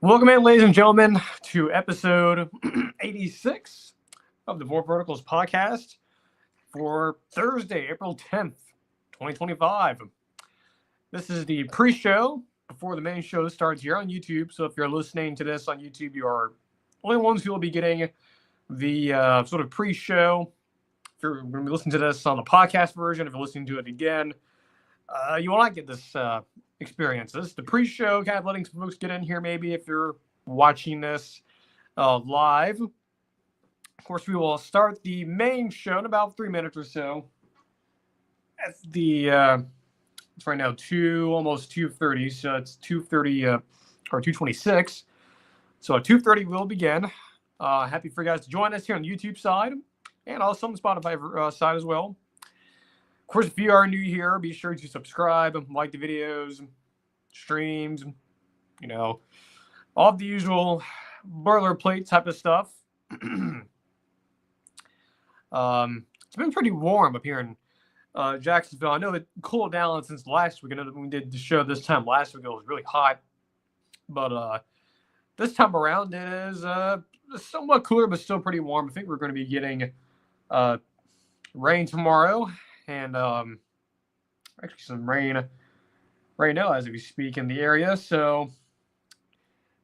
Welcome in, ladies and gentlemen, to episode 86 of the Four Verticals podcast for Thursday, April 10th, 2025. This is the pre-show before the main show starts here on YouTube. So if you're listening to this on YouTube, you are only ones who will be getting the sort of pre-show. If you're going to be listening to this on the podcast version, if you're listening to it again, you will not get this experience. This is the pre-show, kind of letting some folks get in here maybe if you're watching this live. Of course, we will start the main show in about 3 minutes or so. At the it's right now almost 2:30, so it's 2:30 or 2:26. So at 2:30 we'll begin. Happy for you guys to join us here on the YouTube side and also on the Spotify side as well. Of course, if you are new here, be sure to subscribe, like the videos, streams, all the usual boilerplate type of stuff. It's been pretty warm up here in Jacksonville. I know it cooled down since last week. I know that when we did the show this time last week, it was really hot. But this time around, it is somewhat cooler, but still pretty warm. I think we're going to be getting rain tomorrow. And actually some rain right now as we speak in the area. So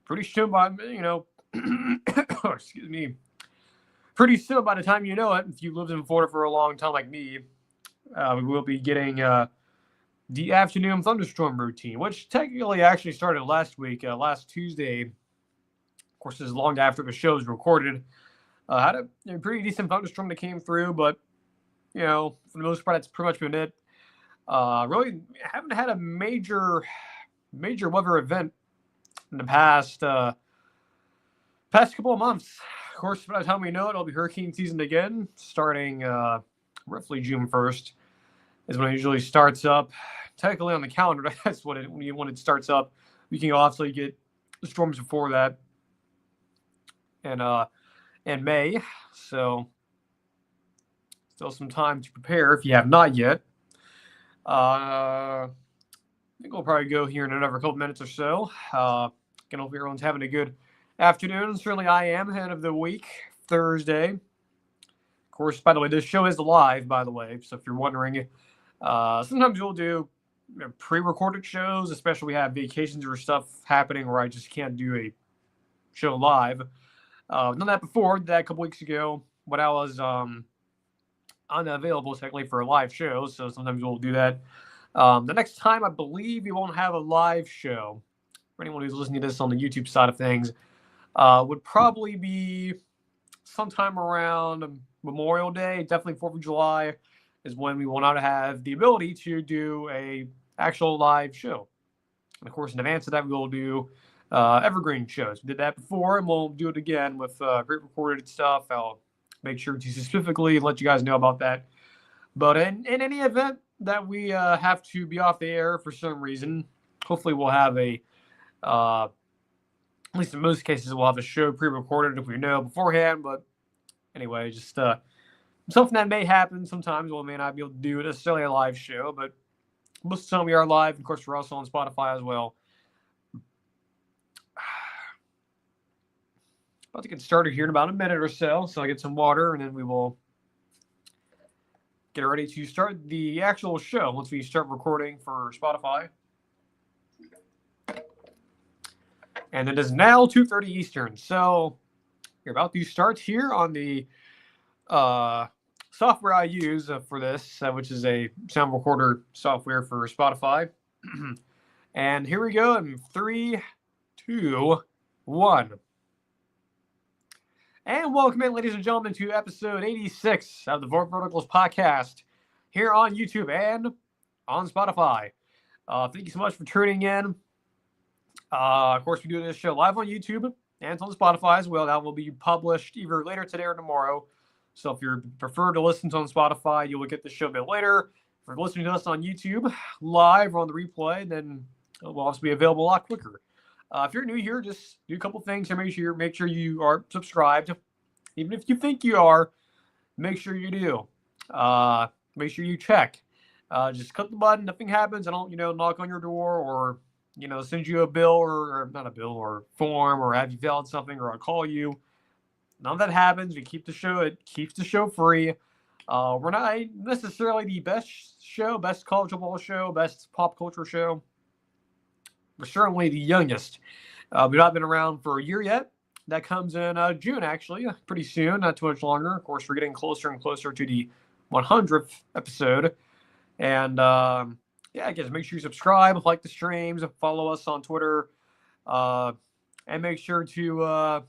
pretty soon by, excuse me, pretty soon by the time you know it, if you lived in Florida for a long time like me, we will be getting the afternoon thunderstorm routine, which technically actually started last week, last Tuesday. Of course, this is long after the show was recorded. Had a pretty decent thunderstorm that came through, but for the most part, that's pretty much been it. Really haven't had a major weather event in the past couple of months. Of course, by the time we know it, it'll be hurricane season again, starting roughly June 1st is when it usually starts up. Technically on the calendar, that's when it starts up. We can also get the storms before that, and in May. So still some time to prepare if you have not yet. I think we'll probably go here in another couple minutes or so. Again, hope everyone's having a good afternoon. Certainly I am, end of the week, Thursday. Of course, by the way, this show is live, by the way. So if you're wondering, sometimes we'll do pre-recorded shows, especially we have vacations or stuff happening where I just can't do a show live. Done that before, did that a couple weeks ago when I was unavailable technically for a live show, so sometimes we'll do that. The next time, I believe we won't have a live show. For anyone who's listening to this on the YouTube side of things, would probably be sometime around Memorial Day, definitely 4th of July, is when we will not have the ability to do a actual live show. And of course, in advance of that, we will do evergreen shows. We did that before, and we'll do it again with pre-recorded stuff. I'll make sure to specifically let you guys know about that. But in any event that we have to be off the air for some reason, hopefully we'll have at least in most cases, we'll have a show pre-recorded if we know beforehand. But anyway, just something that may happen. Sometimes we may not be able to do necessarily a live show, but most of the time we are live. Of course, we're also on Spotify as well. About to get started here in about a minute or so I get some water, and then we will get ready to start the actual show once we start recording for Spotify. And it is now 2:30 Eastern, so you're about to start here on the software I use for this, which is a sound recorder software for Spotify. And here we go in 3, 2, 1. And welcome in, ladies and gentlemen, to episode 86 of the Four Verticals podcast here on YouTube and on Spotify. Thank you so much for tuning in. Of course, we do this show live on YouTube and on Spotify as well. That will be published either later today or tomorrow. So if you prefer to listen to on Spotify, you will get the show a bit later. If you're listening to us on YouTube live or on the replay, then it will also be available a lot quicker. If you're new here, just do a couple things to make sure you are subscribed. Even if you think you are, make sure you do. Make sure you check. Just click the button. Nothing happens. I don't, knock on your door or, send you a bill or not a bill or form or have you fill out something or I'll call you. None of that happens. We keep the show. It keeps the show free. We're not necessarily the best show, best college football show, best pop culture show. We're certainly the youngest. We've not been around for a year yet. That comes in June, actually, pretty soon, not too much longer. Of course, we're getting closer and closer to the 100th episode. And I guess make sure you subscribe, like the streams, follow us on Twitter, and make sure to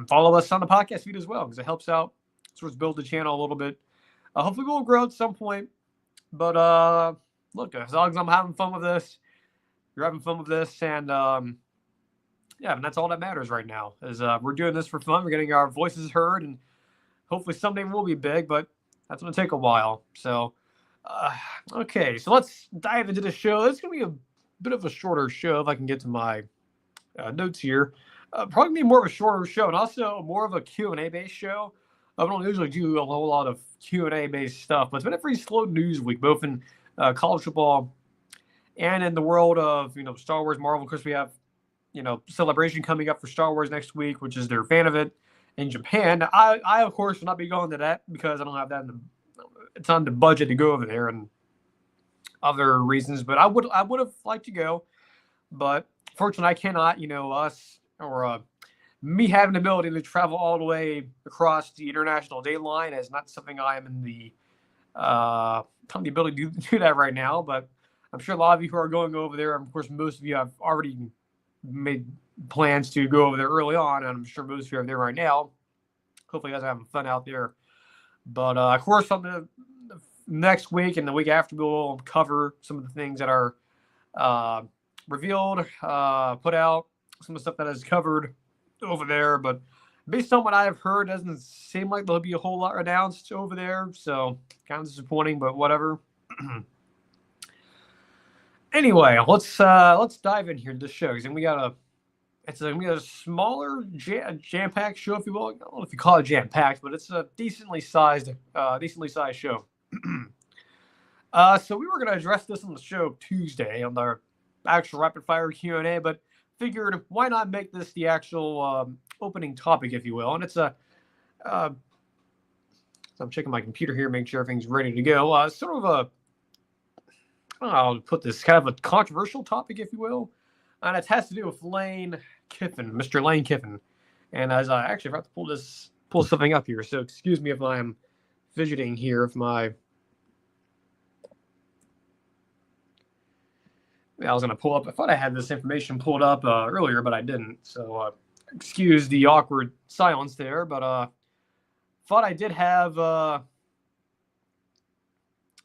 follow us on the podcast feed as well, because it helps out, sort of build the channel a little bit. Hopefully we'll grow at some point. But look, as long as I'm having fun with this, you're having fun with this, and and that's all that matters right now. Is we're doing this for fun. We're getting our voices heard, and hopefully someday we'll be big, but that's going to take a while. So, okay, so let's dive into the show. It's going to be a bit of a shorter show if I can get to my notes here. Probably be more of a shorter show, and also more of a Q&A based show. I don't usually do a whole lot of Q&A based stuff, but it's been a pretty slow news week, both in college football and in the world of Star Wars, Marvel. Of course, we have Celebration coming up for Star Wars next week, which is their fan event in Japan. I of course will not be going to that because I don't have that it's on the budget to go over there and other reasons. But I would have liked to go, but fortunately I cannot. Us or me having the ability to travel all the way across the international date line is not something I am in the ability to do that right now. But I'm sure a lot of you who are going over there, of course, most of you have already made plans to go over there early on, and I'm sure most of you are there right now. Hopefully you guys are having fun out there. But of course, on the next week and the week after, we'll cover some of the things that are revealed, put out, some of the stuff that is covered over there. But based on what I've heard, it doesn't seem like there'll be a whole lot announced over there. So kind of disappointing, but whatever. Anyway, let's dive in here to the show, because we got a smaller jam-packed show, if you will. I don't know if you call it jam-packed, but it's a decently sized show. So we were going to address this on the show Tuesday on our actual rapid fire Q&A, but figured why not make this the actual opening topic, if you will. And it's so I'm checking my computer here, making sure everything's ready to go. Sort of a, I'll put this, kind of a controversial topic, if you will, and it has to do with Lane Kiffin, Mr. Lane Kiffin. And as I actually have to pull something up here, so excuse me if I'm fidgeting here with my. I was going to pull up. I thought I had this information pulled up earlier, but I didn't. So excuse the awkward silence there. But thought I did have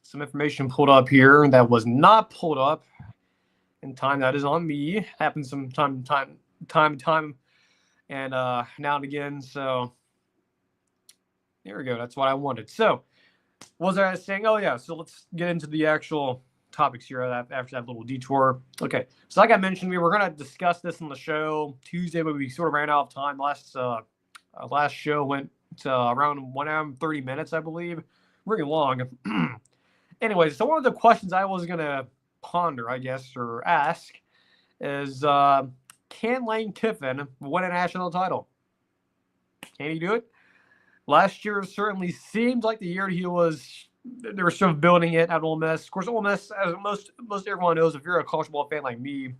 some information pulled up here that was not pulled up in time. That is on me. Happens from time to time, and now and again. So there we go. That's what I wanted. So what was I saying? Oh yeah. So let's get into the actual topics here after that little detour. Okay. So like I mentioned, we were going to discuss this on the show Tuesday, but we sort of ran out of time. Last show went to around 1 hour and 30 minutes, I believe. Really long. Anyways, so one of the questions I was going to ponder, I guess, or ask is, can Lane Kiffin win a national title? Can he do it? Last year certainly seemed like the year they were sort of building it at Ole Miss. Of course, Ole Miss, as most everyone knows, if you're a college football fan like me, you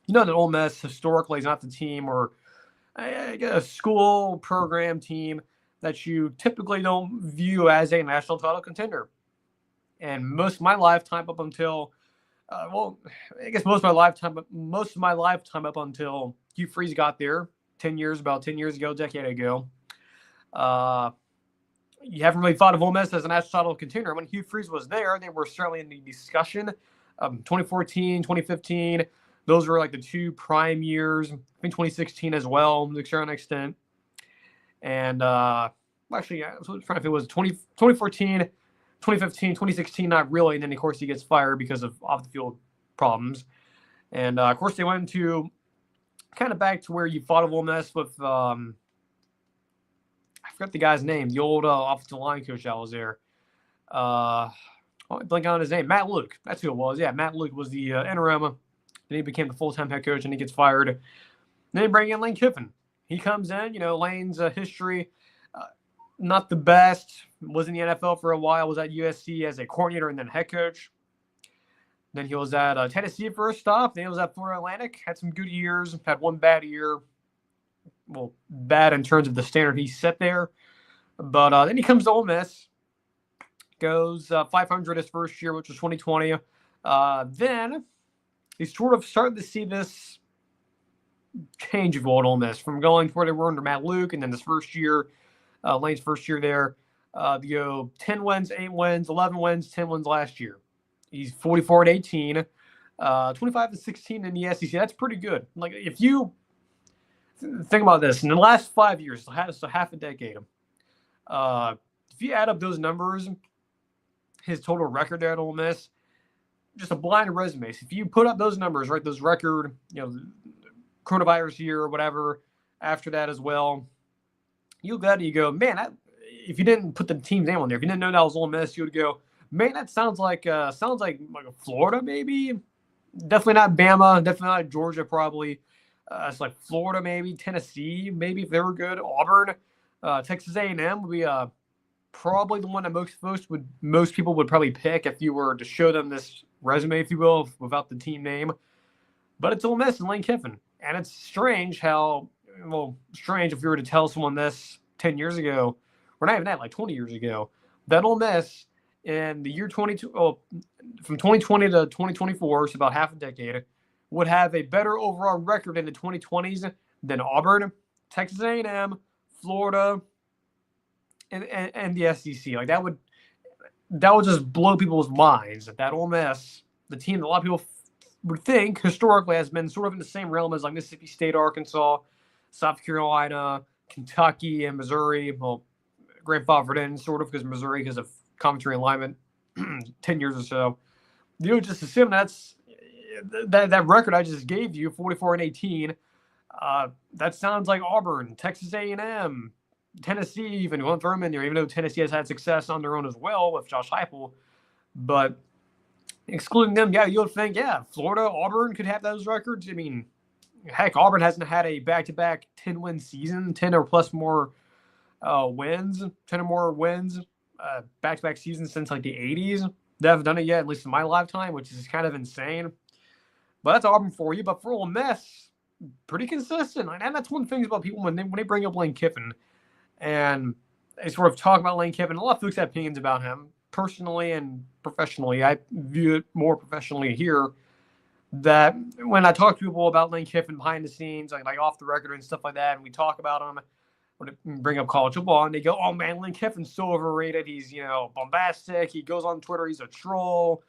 know that Ole Miss historically is not the team or a school program team that you typically don't view as a national title contender. And most of my lifetime up until, most of my lifetime up until Hugh Freeze got there about 10 years ago, a decade ago. You haven't really thought of Ole Miss as a national title contender. When Hugh Freeze was there, they were certainly in the discussion. 2014, 2015, those were like the two prime years. I think 2016 as well, to a certain extent. And actually, I was trying to think, it was 2014. 2015, 2016, not really. And then, of course, he gets fired because of off-the-field problems. And, of course, they went to kind of back to where you thought of Ole Miss with, I forgot the guy's name, the old offensive line coach that was there. I blank on his name. Matt Luke. That's who it was. Yeah, Matt Luke was the interim Then he became the full-time head coach, and he gets fired. Then they bring in Lane Kiffin. He comes in. Lane's history, not the best. Was in the NFL for a while. Was at USC as a coordinator and then head coach. Then he was at Tennessee for a stop. Then he was at Florida Atlantic. Had some good years. Had one bad year. Well, bad in terms of the standard he set there. But then he comes to Ole Miss. Goes 500 his first year, which was 2020. Then he's sort of starting to see this change of Ole Miss from going to where they were under Matt Luke, and then this first year, Lane's first year there, they go 10 wins, 8 wins, 11 wins, 10 wins last year. He's 44-18, 25-16 in the SEC. That's pretty good. Like, if you think about this, in the last 5 years, so half a decade, if you add up those numbers, his total record there at Ole Miss, just a blind resume. So if you put up those numbers, right, those record, coronavirus year or whatever, after that as well, you go, man, if you didn't put the team's name on there, if you didn't know that was Ole Miss, you would go, man, that sounds like Florida, maybe. Definitely not Bama. Definitely not Georgia, probably. It's like Florida, maybe. Tennessee, maybe, if they were good. Auburn. Texas A&M would be probably the one that most people would probably pick if you were to show them this resume, if you will, without the team name. But it's Ole Miss and Lane Kiffin. And it's strange strange if you were to tell someone this 10 years ago, or not even that, like 20 years ago, that Ole Miss in the year from 2020 to 2024, so about half a decade, would have a better overall record in the 2020s than Auburn, Texas A&M, Florida, and the SEC. Like, that would just blow people's minds. That Ole Miss, the team that a lot of people would think historically has been sort of in the same realm as like Mississippi State, Arkansas, South Carolina, Kentucky, and Missouri. Well, grandfathered in sort of because Missouri, because of commentary alignment, 10 years or so. Just assume that's that record I just gave you, 44-18. That sounds like Auburn, Texas A&M, Tennessee, even going throw them in there, even though Tennessee has had success on their own as well with Josh Heupel. But excluding them, you would think, Florida, Auburn could have those records. I mean, heck, Auburn hasn't had a back-to-back 10-win season, 10 or plus more wins, 10 or more wins, back-to-back seasons since like the 80s. They haven't done it yet, at least in my lifetime, which is kind of insane. But that's Auburn for you. But for Ole Miss, pretty consistent. And that's one of the things about people when they bring up Lane Kiffin and they sort of talk about Lane Kiffin. A lot of folks have opinions about him, personally and professionally. I view it more professionally here. That when I talk to people about Lane Kiffin behind the scenes, like off the record and stuff like that, and we talk about him, when we bring up college football, and they go, "Oh man, Lane Kiffin's so overrated. He's bombastic. He goes on Twitter. He's a troll.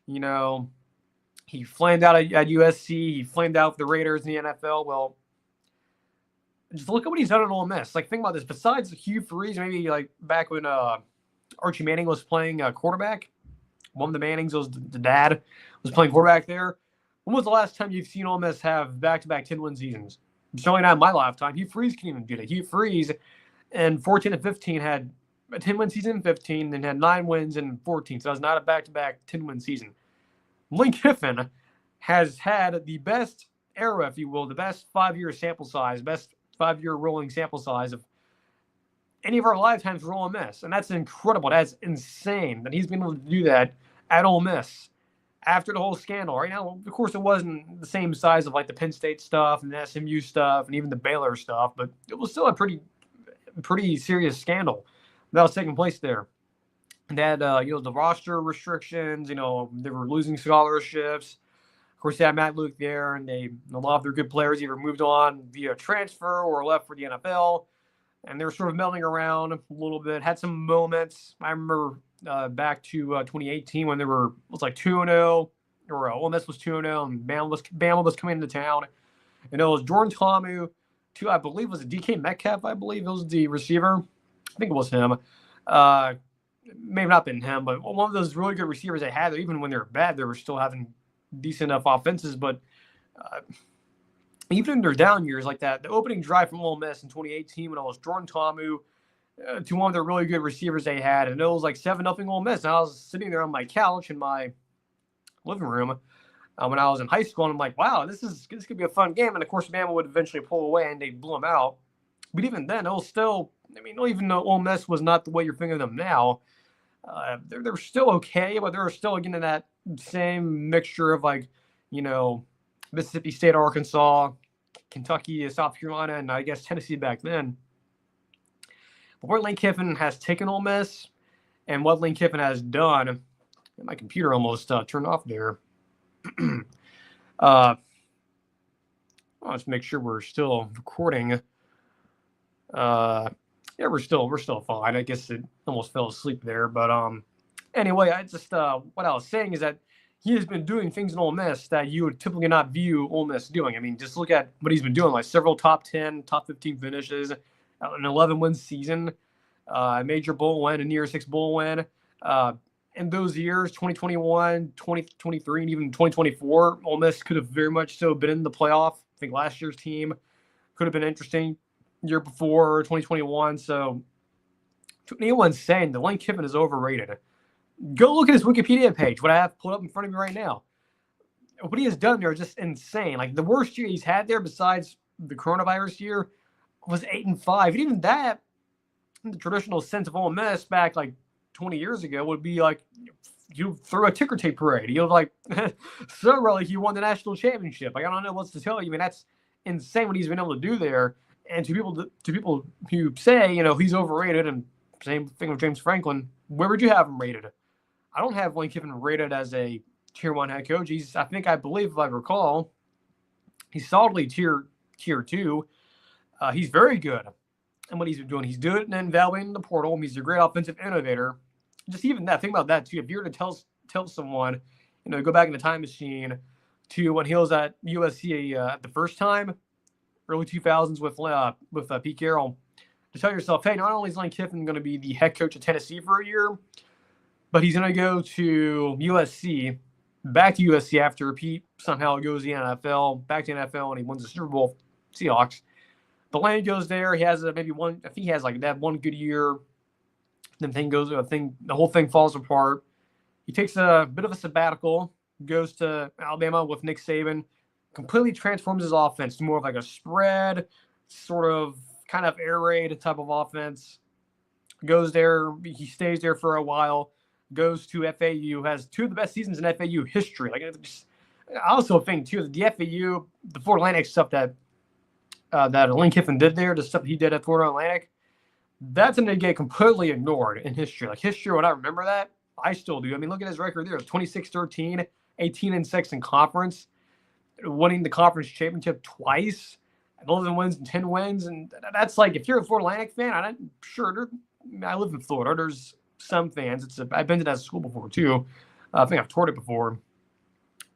He flamed out at USC. He flamed out with the Raiders in the NFL." Well, just look at what he's done at Ole Miss. Like, think about this. Besides Hugh Freeze, maybe like back when Archie Manning was playing quarterback, one of the Mannings was the dad was playing quarterback there. When was the last time you've seen Ole Miss have back-to-back 10-win seasons? Certainly not in my lifetime. Hugh Freeze can't even do that. Hugh Freeze in 14 and 15 had a 10-win season in 15, then had 9 wins in 14. So that was not a back-to-back 10-win season. Lane Kiffin has had the best era, if you will, the best 5-year sample size, best 5-year rolling sample size of any of our lifetimes for Ole Miss. And that's incredible. That's insane that he's been able to do that at Ole Miss after the whole scandal. Right now, of course, it wasn't the same size of like the Penn State stuff and the SMU stuff and even the Baylor stuff, but it was still a pretty serious scandal that was taking place there. And had, the roster restrictions, they were losing scholarships. Of course, they had Matt Luke there, and a lot of their good players either moved on via transfer or left for the NFL. And they were sort of melting around a little bit, had some moments. I remember back to 2018 when it was like 2-0, or Ole Miss was 2-0, and Bama was coming into town. And it was Jordan Ta'amu, I believe was it DK Metcalf, I believe it was the receiver. I think it was him. Maybe not been him, but one of those really good receivers they had, even when they were bad, they were still having decent enough offenses. But even in their down years like that, the opening drive from Ole Miss in 2018 when it was Jordan Ta'amu to one of the really good receivers they had, and it was like 7-0 Ole Miss. And I was sitting there on my couch in my living room, when I was in high school, and I'm like, wow, this could be a fun game. And of course, Bama would eventually pull away, and they blew them out. But even then, it was still. I mean, even though Ole Miss was not the way you're thinking of them now, they're still okay, but they're still getting that same mixture of like, Mississippi State, Arkansas, Kentucky, South Carolina, and I guess Tennessee back then. But where Lane Kiffin has taken Ole Miss, and what Lane Kiffin has done, my computer almost turned off there. Let's make sure we're still recording. Yeah, we're still fine. I guess it almost fell asleep there, but anyway, I just what I was saying is that he has been doing things in Ole Miss that you would typically not view Ole Miss doing. I mean, just look at what he's been doing, like several top 10, top 15 finishes, an 11-win season, a major bowl win, a near 6 bowl win. In those years, 2021, 2023, and even 2024, Ole Miss could have very much so been in the playoff. I think last year's team could have been interesting. Year before, 2021. So, to anyone saying that Lane Kiffin is overrated, go look at his Wikipedia page, what I have pulled up in front of me right now. What he has done there is just insane. Like, the worst year he's had there, besides the coronavirus year, was 8-5. And even that, in the traditional sense of Ole Miss back like 20 years ago, would be like you throw a ticker tape parade. You're like, so really, he won the national championship. Like, I don't know what to tell you. I mean, that's insane what he's been able to do there. And to people who say, he's overrated, and same thing with James Franklin, where would you have him rated? I don't have Lane Kiffin rated as a tier 1 head coach. I believe, if I recall, he's solidly tier 2. He's very good. And what he's been doing, he's doing and evaluating the portal. He's a great offensive innovator. Just even that, think about that too. If you were to tell someone, go back in the time machine to when he was at USC the first time, early 2000s with Pete Carroll, to tell yourself, hey, not only is Lane Kiffin going to be the head coach of Tennessee for a year, but he's going to go to USC, back to USC after Pete somehow goes to the NFL, back to the NFL, and he wins the Super Bowl, Seahawks. But Lane goes there. He has maybe one. I think he has like that one good year. Then the whole thing falls apart. He takes a bit of a sabbatical, goes to Alabama with Nick Saban, completely transforms his offense to more of like a spread, sort of kind of air raid type of offense. Goes there. He stays there for a while. Goes to FAU. Has 2 of the best seasons in FAU history. Like, I also think too that the FAU, the Florida Atlantic stuff that Lane Kiffin did there, the stuff he did at Florida Atlantic, that's going to get completely ignored in history. Like, history would not remember that. I still do. I mean, look at his record there. 26-13, 18-6 in conference, winning the conference championship twice, 11 wins and 10 wins. And that's like, if you're a Florida Atlantic fan, I'm sure I live in Florida. There's some fans. I've been to that school before too. I think I've toured it before.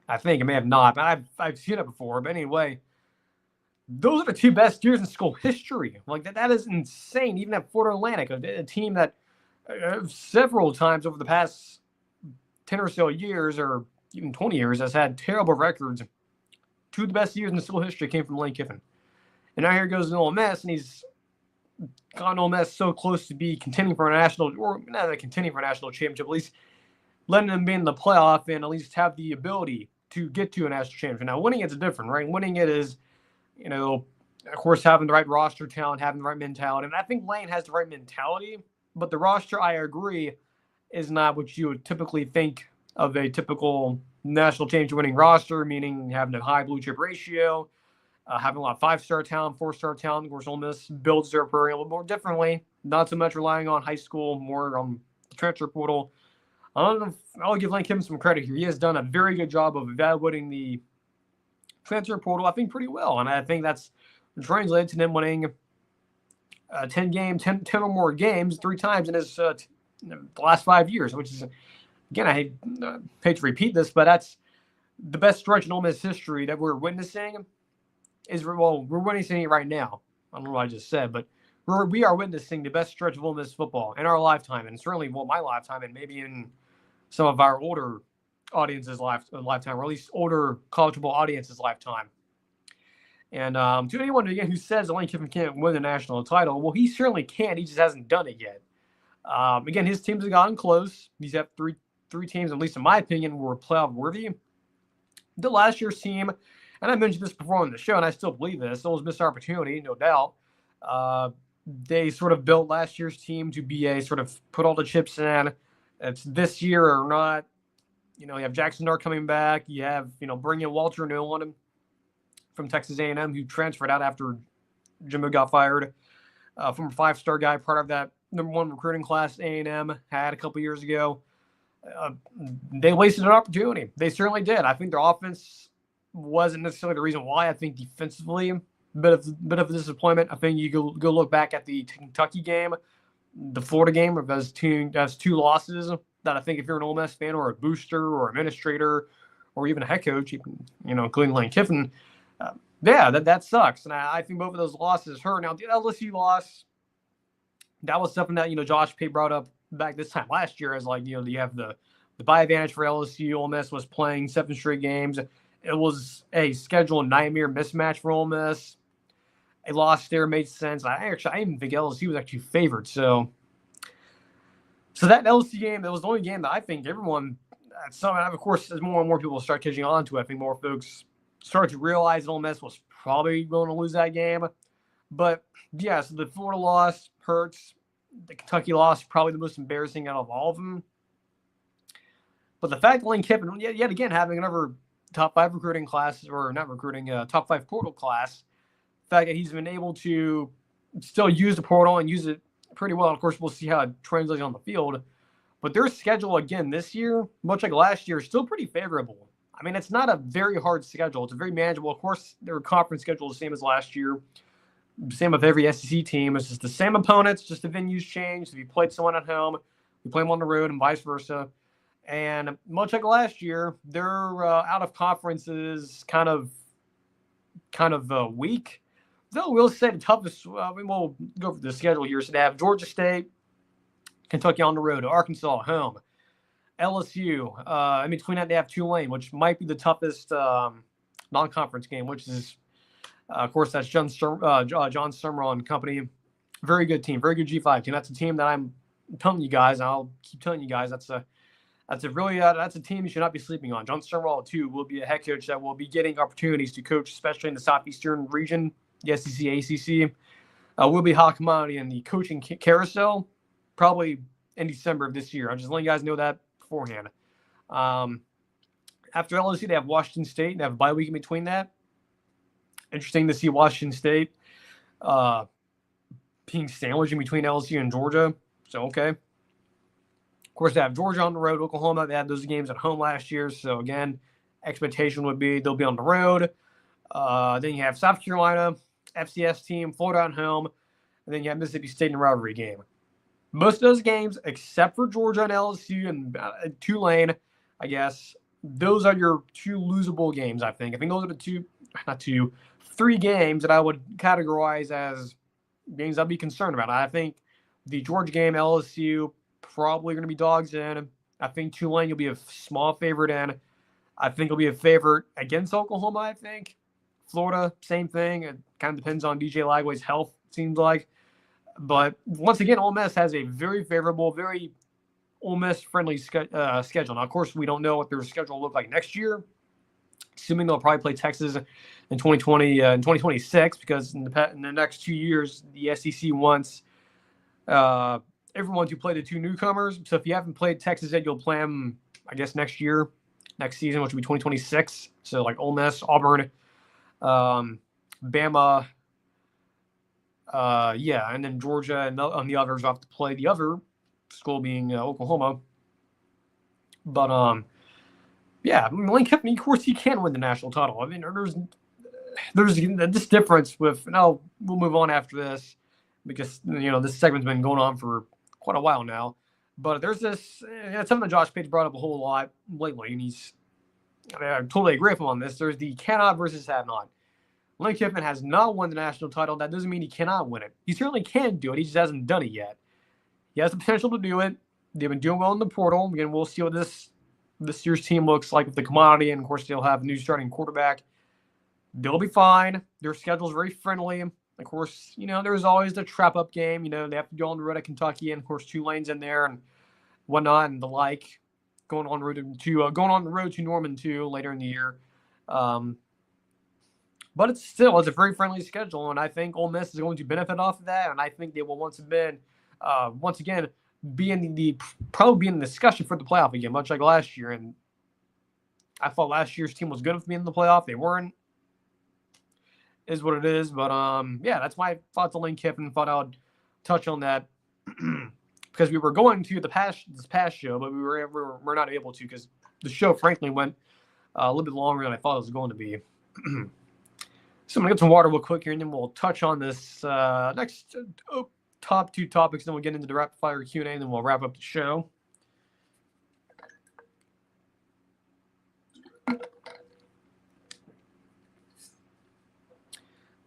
I think I may have not, but I've seen it before. But anyway, those are the 2 best years in school history. Like, that is insane. Even at Florida Atlantic, a team that several times over the past 10 or so years, or even 20 years, has had terrible records. 2 of the best years in school history came from Lane Kiffin. And now here goes to Ole Miss, and he's gotten Ole Miss so close to be contending for a national, or not contending for a national championship, at least letting them be in the playoff and at least have the ability to get to a national championship. Now, winning it's different, right? Winning it is, of course, having the right roster talent, having the right mentality. And I think Lane has the right mentality, but the roster, I agree, is not what you would typically think of a typical national championship winning roster, meaning having a high blue chip ratio, having a lot of 5-star talent, 4-star talent. Of course, Ole Miss builds their program a little more differently, not so much relying on high school, more on the transfer portal. I'll give Lane Kiffin some credit here. He has done a very good job of evaluating the transfer portal, I think, pretty well. And I think that's translated to them winning 10 or more games 3 times in his the last 5 years, which is, again, I hate to repeat this, but that's the best stretch in Ole Miss history that we're witnessing. We're witnessing it right now. I don't know what I just said, but we are witnessing the best stretch of Ole Miss football in our lifetime, and certainly my lifetime, and maybe in some of our older audience's lifetime, or at least older college football audience's lifetime. And to anyone again who says that Lane Kiffin can't win the national title, well, he certainly can. He just hasn't done it yet. Again, his teams have gotten close. He's had three teams, at least in my opinion, were playoff worthy. the last year's team, and I mentioned this before on the show, and I still believe this, it was a missed opportunity, no doubt. They sort of built last year's team to be a sort of put all the chips in. It's this year or not. You have Jackson Dart coming back. You have, bring in Walter Nolan from Texas A&M, who transferred out after Jimbo got fired. From a 5-star guy, part of that #1 recruiting class A&M had a couple years ago. They wasted an opportunity. They certainly did. I think their offense wasn't necessarily the reason why. I think defensively, a bit of a disappointment. I think you go look back at the Kentucky game, the Florida game, of those two losses that I think if you're an Ole Miss fan or a booster or administrator or even a head coach, including Lane Kiffin, that sucks. And I think both of those losses hurt. Now, the LSU loss, that was something that, Josh Pate brought up back this time last year as you have the bye advantage for LSU. Ole Miss was playing 7 straight games. It was a scheduled nightmare mismatch for Ole Miss. A loss there made sense. I even think LSU was actually favored. So that LSU game, that was the only game that I think everyone, of course, as more and more people start catching on to it, I think more folks start to realize that Ole Miss was probably going to lose that game. But, yeah, so the Florida loss hurts. The Kentucky loss, probably the most embarrassing out of all of them. But the fact that Lane Kiffin, yet again, having another top 5 recruiting class, or not recruiting, top 5 portal class, the fact that he's been able to still use the portal and use it pretty well. Of course, we'll see how it translates on the field. But their schedule, again, this year, much like last year, is still pretty favorable. I mean, it's not a very hard schedule. It's a very manageable. Of course, their conference schedule is the same as last year. Same with every SEC team. It's just the same opponents, just the venues change. If you played someone at home, you play them on the road and vice versa. And much like last year, their out of conference is kind of weak. Though we'll say the toughest, we'll go for the schedule here. So they have Georgia State, Kentucky on the road, Arkansas at home, LSU. In between that, they have Tulane, which might be the toughest non-conference game, which is, of course, that's John Summerall and company. Very good team, very good G5 team. That's a team that I'm telling you guys, and I'll keep telling you guys, that's a team you should not be sleeping on. John Summerall, too, will be a head coach that will be getting opportunities to coach, especially in the Southeastern region, the SEC, ACC. Will be hot commodity in the coaching carousel, probably in December of this year. I'm just letting you guys know that beforehand. After LSU, they have Washington State, and they have a bye week in between that. Interesting to see Washington State being sandwiched in between LSU and Georgia. So, okay. Of course, they have Georgia on the road, Oklahoma. They had those games at home last year. So, again, expectation would be they'll be on the road. Then you have South Carolina, FCS team, Florida at home. And then you have Mississippi State in a rivalry game. Most of those games, except for Georgia and LSU and Tulane, I guess, those are your 2 losable games, I think. I think those are the 3 games that I would categorize as games I'd be concerned about. I think the Georgia game, LSU, probably going to be dogs in. I think Tulane you'll be a small favorite in. I think it'll be a favorite against Oklahoma, I think. Florida, same thing. It kind of depends on DJ Lagway's health, it seems like. But once again, Ole Miss has a very favorable, very Ole Miss-friendly schedule. Now, of course, we don't know what their schedule will look like next year, assuming they'll probably play Texas in 2020 and 2026, because in the next 2 years, the SEC wants everyone to play the 2 newcomers. So if you haven't played Texas yet, you'll play them, I guess, next season, which will be 2026. So like Ole Miss, Auburn, Bama, and then Georgia, and on the others have to play the other school being Oklahoma. But Lane Kiffin, of course, he can win the national title. I mean, there's this difference with. Now we'll move on after this because this segment's been going on for quite a while now. But there's this. It's something that Josh Pate brought up a whole lot lately, and I totally agree with him on this. There's the cannot versus have not. Lane Kiffin has not won the national title. That doesn't mean he cannot win it. He certainly can do it. He just hasn't done it yet. He has the potential to do it. They've been doing well in the portal. Again, we'll see what this year's team looks like with the commodity. And, of course, they'll have a new starting quarterback. They'll be fine. Their schedule's very friendly. Of course, there's always the trap-up game. They have to go on the road at Kentucky. And, of course, Tulane's in there and whatnot and the like. Going on the road to Norman, too, later in the year. But it's a very friendly schedule, and I think Ole Miss is going to benefit off of that, and I think they will once again probably be in the discussion for the playoff again, much like last year. And I thought last year's team was good for being in the playoff. They weren't. Is what it is. But yeah, that's my thoughts on Lane Kiffin. Thought I would touch on that because we were going to this past show, but we're not able to because the show frankly went a little bit longer than I thought it was going to be. So I'm gonna get some water real quick here, and then we'll touch on this next top two topics. Then we'll get into the rapid fire Q&A, and then we'll wrap up the show.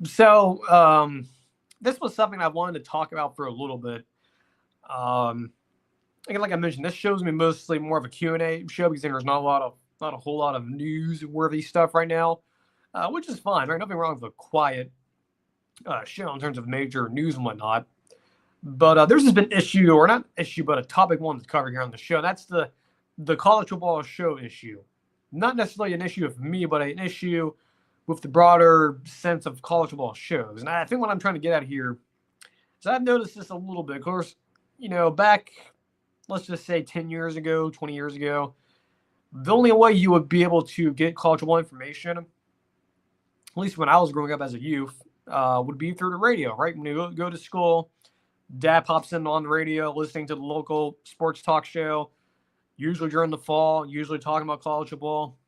So this was something I wanted to talk about for a little bit. Again, like I mentioned, this show's me mostly more of a Q&A show because there's not a whole lot of newsworthy stuff right now, which is fine. Right, nothing wrong with a quiet show in terms of major news and whatnot. But there's just been but a topic one to cover here on the show. And that's the college football show issue. Not necessarily an issue with me, but an issue with the broader sense of college football shows. And I think what I'm trying to get at here is I've noticed this a little bit. Of course, back, let's just say 10 years ago, 20 years ago, the only way you would be able to get college football information, at least when I was growing up as a youth, would be through the radio, right? When you go to school, Dad pops in on the radio, listening to the local sports talk show, usually during the fall, usually talking about college football.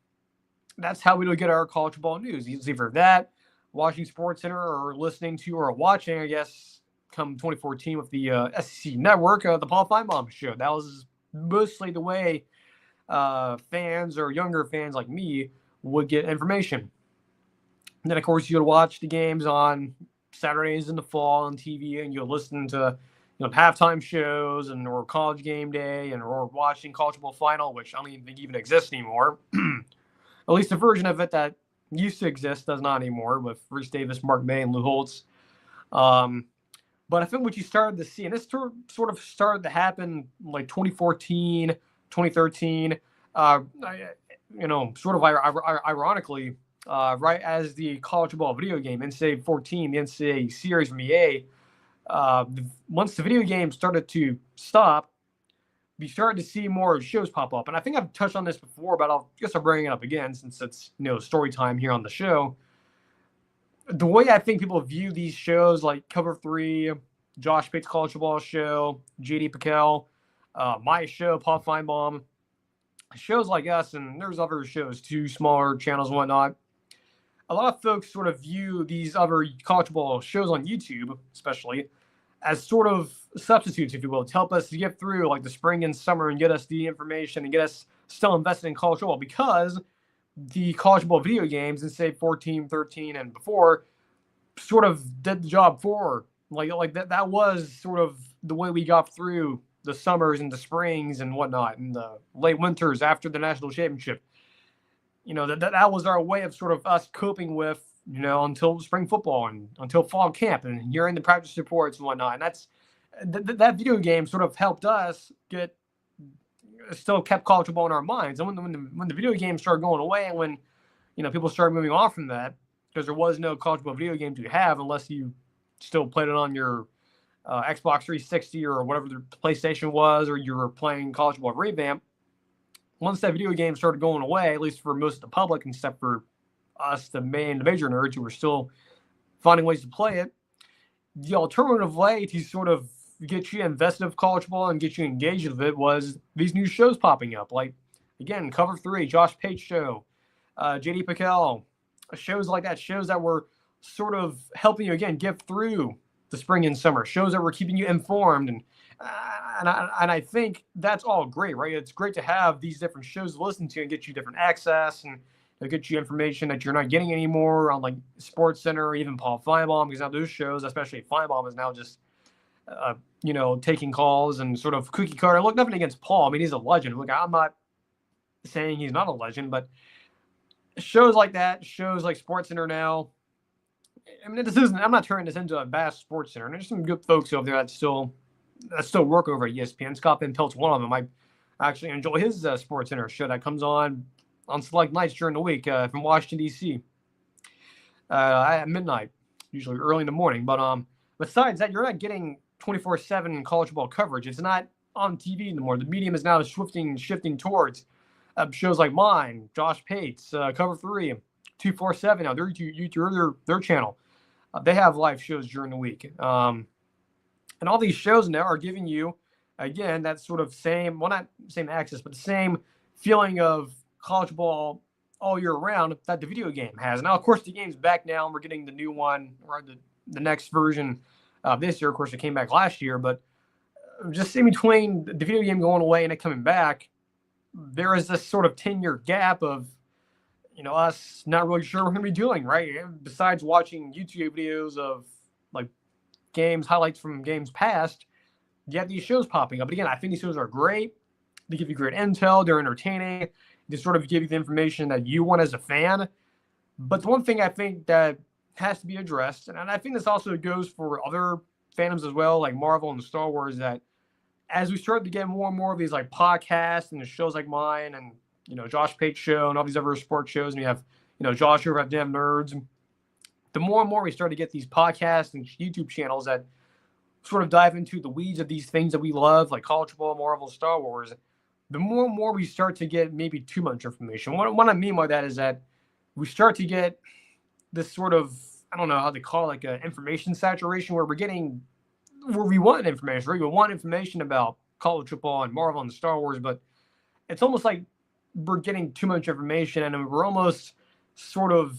That's how we would get our college football news. It's either that, watching SportsCenter, or listening to or watching, I guess, come 2014 with the SEC Network, the Paul Feinbaum show. That was mostly the way fans or younger fans like me would get information. And then, of course, you'd watch the games on Saturdays in the fall on TV, and you'll listen to halftime shows or college game day or watching college football final, which I don't even think even exists anymore. At least a version of it that used to exist does not anymore with Reese Davis, Mark May, and Lou Holtz. But I think what you started to see, and this sort of started to happen like 2014, 2013, sort of ironically, right as the college football video game, NCAA 14, the NCAA series from EA, once the video game started to stop, we started to see more shows pop up. And I think I've touched on this before, but I'll bring it up again since it's story time here on the show. The way I think people view these shows like Cover 3, Josh Pate's college football show, JD Pickell, my show, Paul Feinbaum, shows like us, and there's other shows too, smaller channels and whatnot. A lot of folks sort of view these other college football shows on YouTube, especially, as sort of substitutes, if you will, to help us to get through like the spring and summer and get us the information and get us still invested in college football, because the college football video games in say 14, 13 and before sort of did the job for like that was sort of the way we got through the summers and the springs and whatnot and the late winters after the national championship. That was our way of sort of us coping with until spring football and until fall camp and hearing the practice reports and whatnot. And that's that video game sort of helped us still kept college football in our minds. And when the video games started going away, and when people started moving on from that, because there was no college football video game to have unless you still played it on your Xbox 360 or whatever the PlayStation was, or you were playing college football revamp. Once that video game started going away, at least for most of the public, except for us, the major nerds who were still finding ways to play it, the alternative way to sort of get you invested in college football and get you engaged with it was these new shows popping up. Like, again, Cover 3, Josh Pate show, JD Pickell, shows like that, shows that were sort of helping you, again, get through the spring and summer, shows that were keeping you informed. And I think that's all great, right? It's great to have these different shows to listen to and get you different access and get you information that you're not getting anymore on like SportsCenter or even Paul Feinbaum, because now those shows, especially Feinbaum, is now just taking calls and sort of cookie cutter. Look, nothing against Paul. I mean, he's a legend. Look, I'm not saying he's not a legend, but shows like that, shows like SportsCenter now. I mean, I'm not turning this into a vast SportsCenter. There's some good folks over there that still work over at ESPN. Scott Van Pelt's one of them. I actually enjoy his SportsCenter show that comes on on select nights during the week from Washington, D.C. At midnight, usually early in the morning. But besides that, you're not getting 24/7 college football coverage. It's not on TV anymore. The medium is now shifting towards shows like mine, Josh Pate's, Cover 3, 247 now, their channel. They have live shows during the week. And all these shows now are giving you, again, that sort of same, well, not same access, but the same feeling of college ball all year round that the video game has. Now, of course, the game's back now, and we're getting the new one, or the next version this year. Of course, it came back last year, but just in between the video game going away and it coming back, there is this sort of 10-year gap of, us not really sure what we're going to be doing, right? Besides watching YouTube videos of, like, highlights from games past, you have these shows popping up. But again, I think these shows are great. They give you great intel. They're entertaining. They sort of give you the information that you want as a fan. But the one thing I think that has to be addressed, and I think this also goes for other fandoms as well, like Marvel and Star Wars, that as we start to get more and more of these like podcasts and the shows like mine and, Josh Pate's show and all these other sports shows, and you have, Josh over at Damn Nerds, the more and more we start to get these podcasts and YouTube channels that sort of dive into the weeds of these things that we love, like college football, Marvel, Star Wars, the more and more we start to get maybe too much information. What I mean by that is that we start to get this sort of, I don't know how they call it, like information saturation, where we want information, right? We want information about college football and Marvel and Star Wars, but it's almost like we're getting too much information, and we're almost sort of,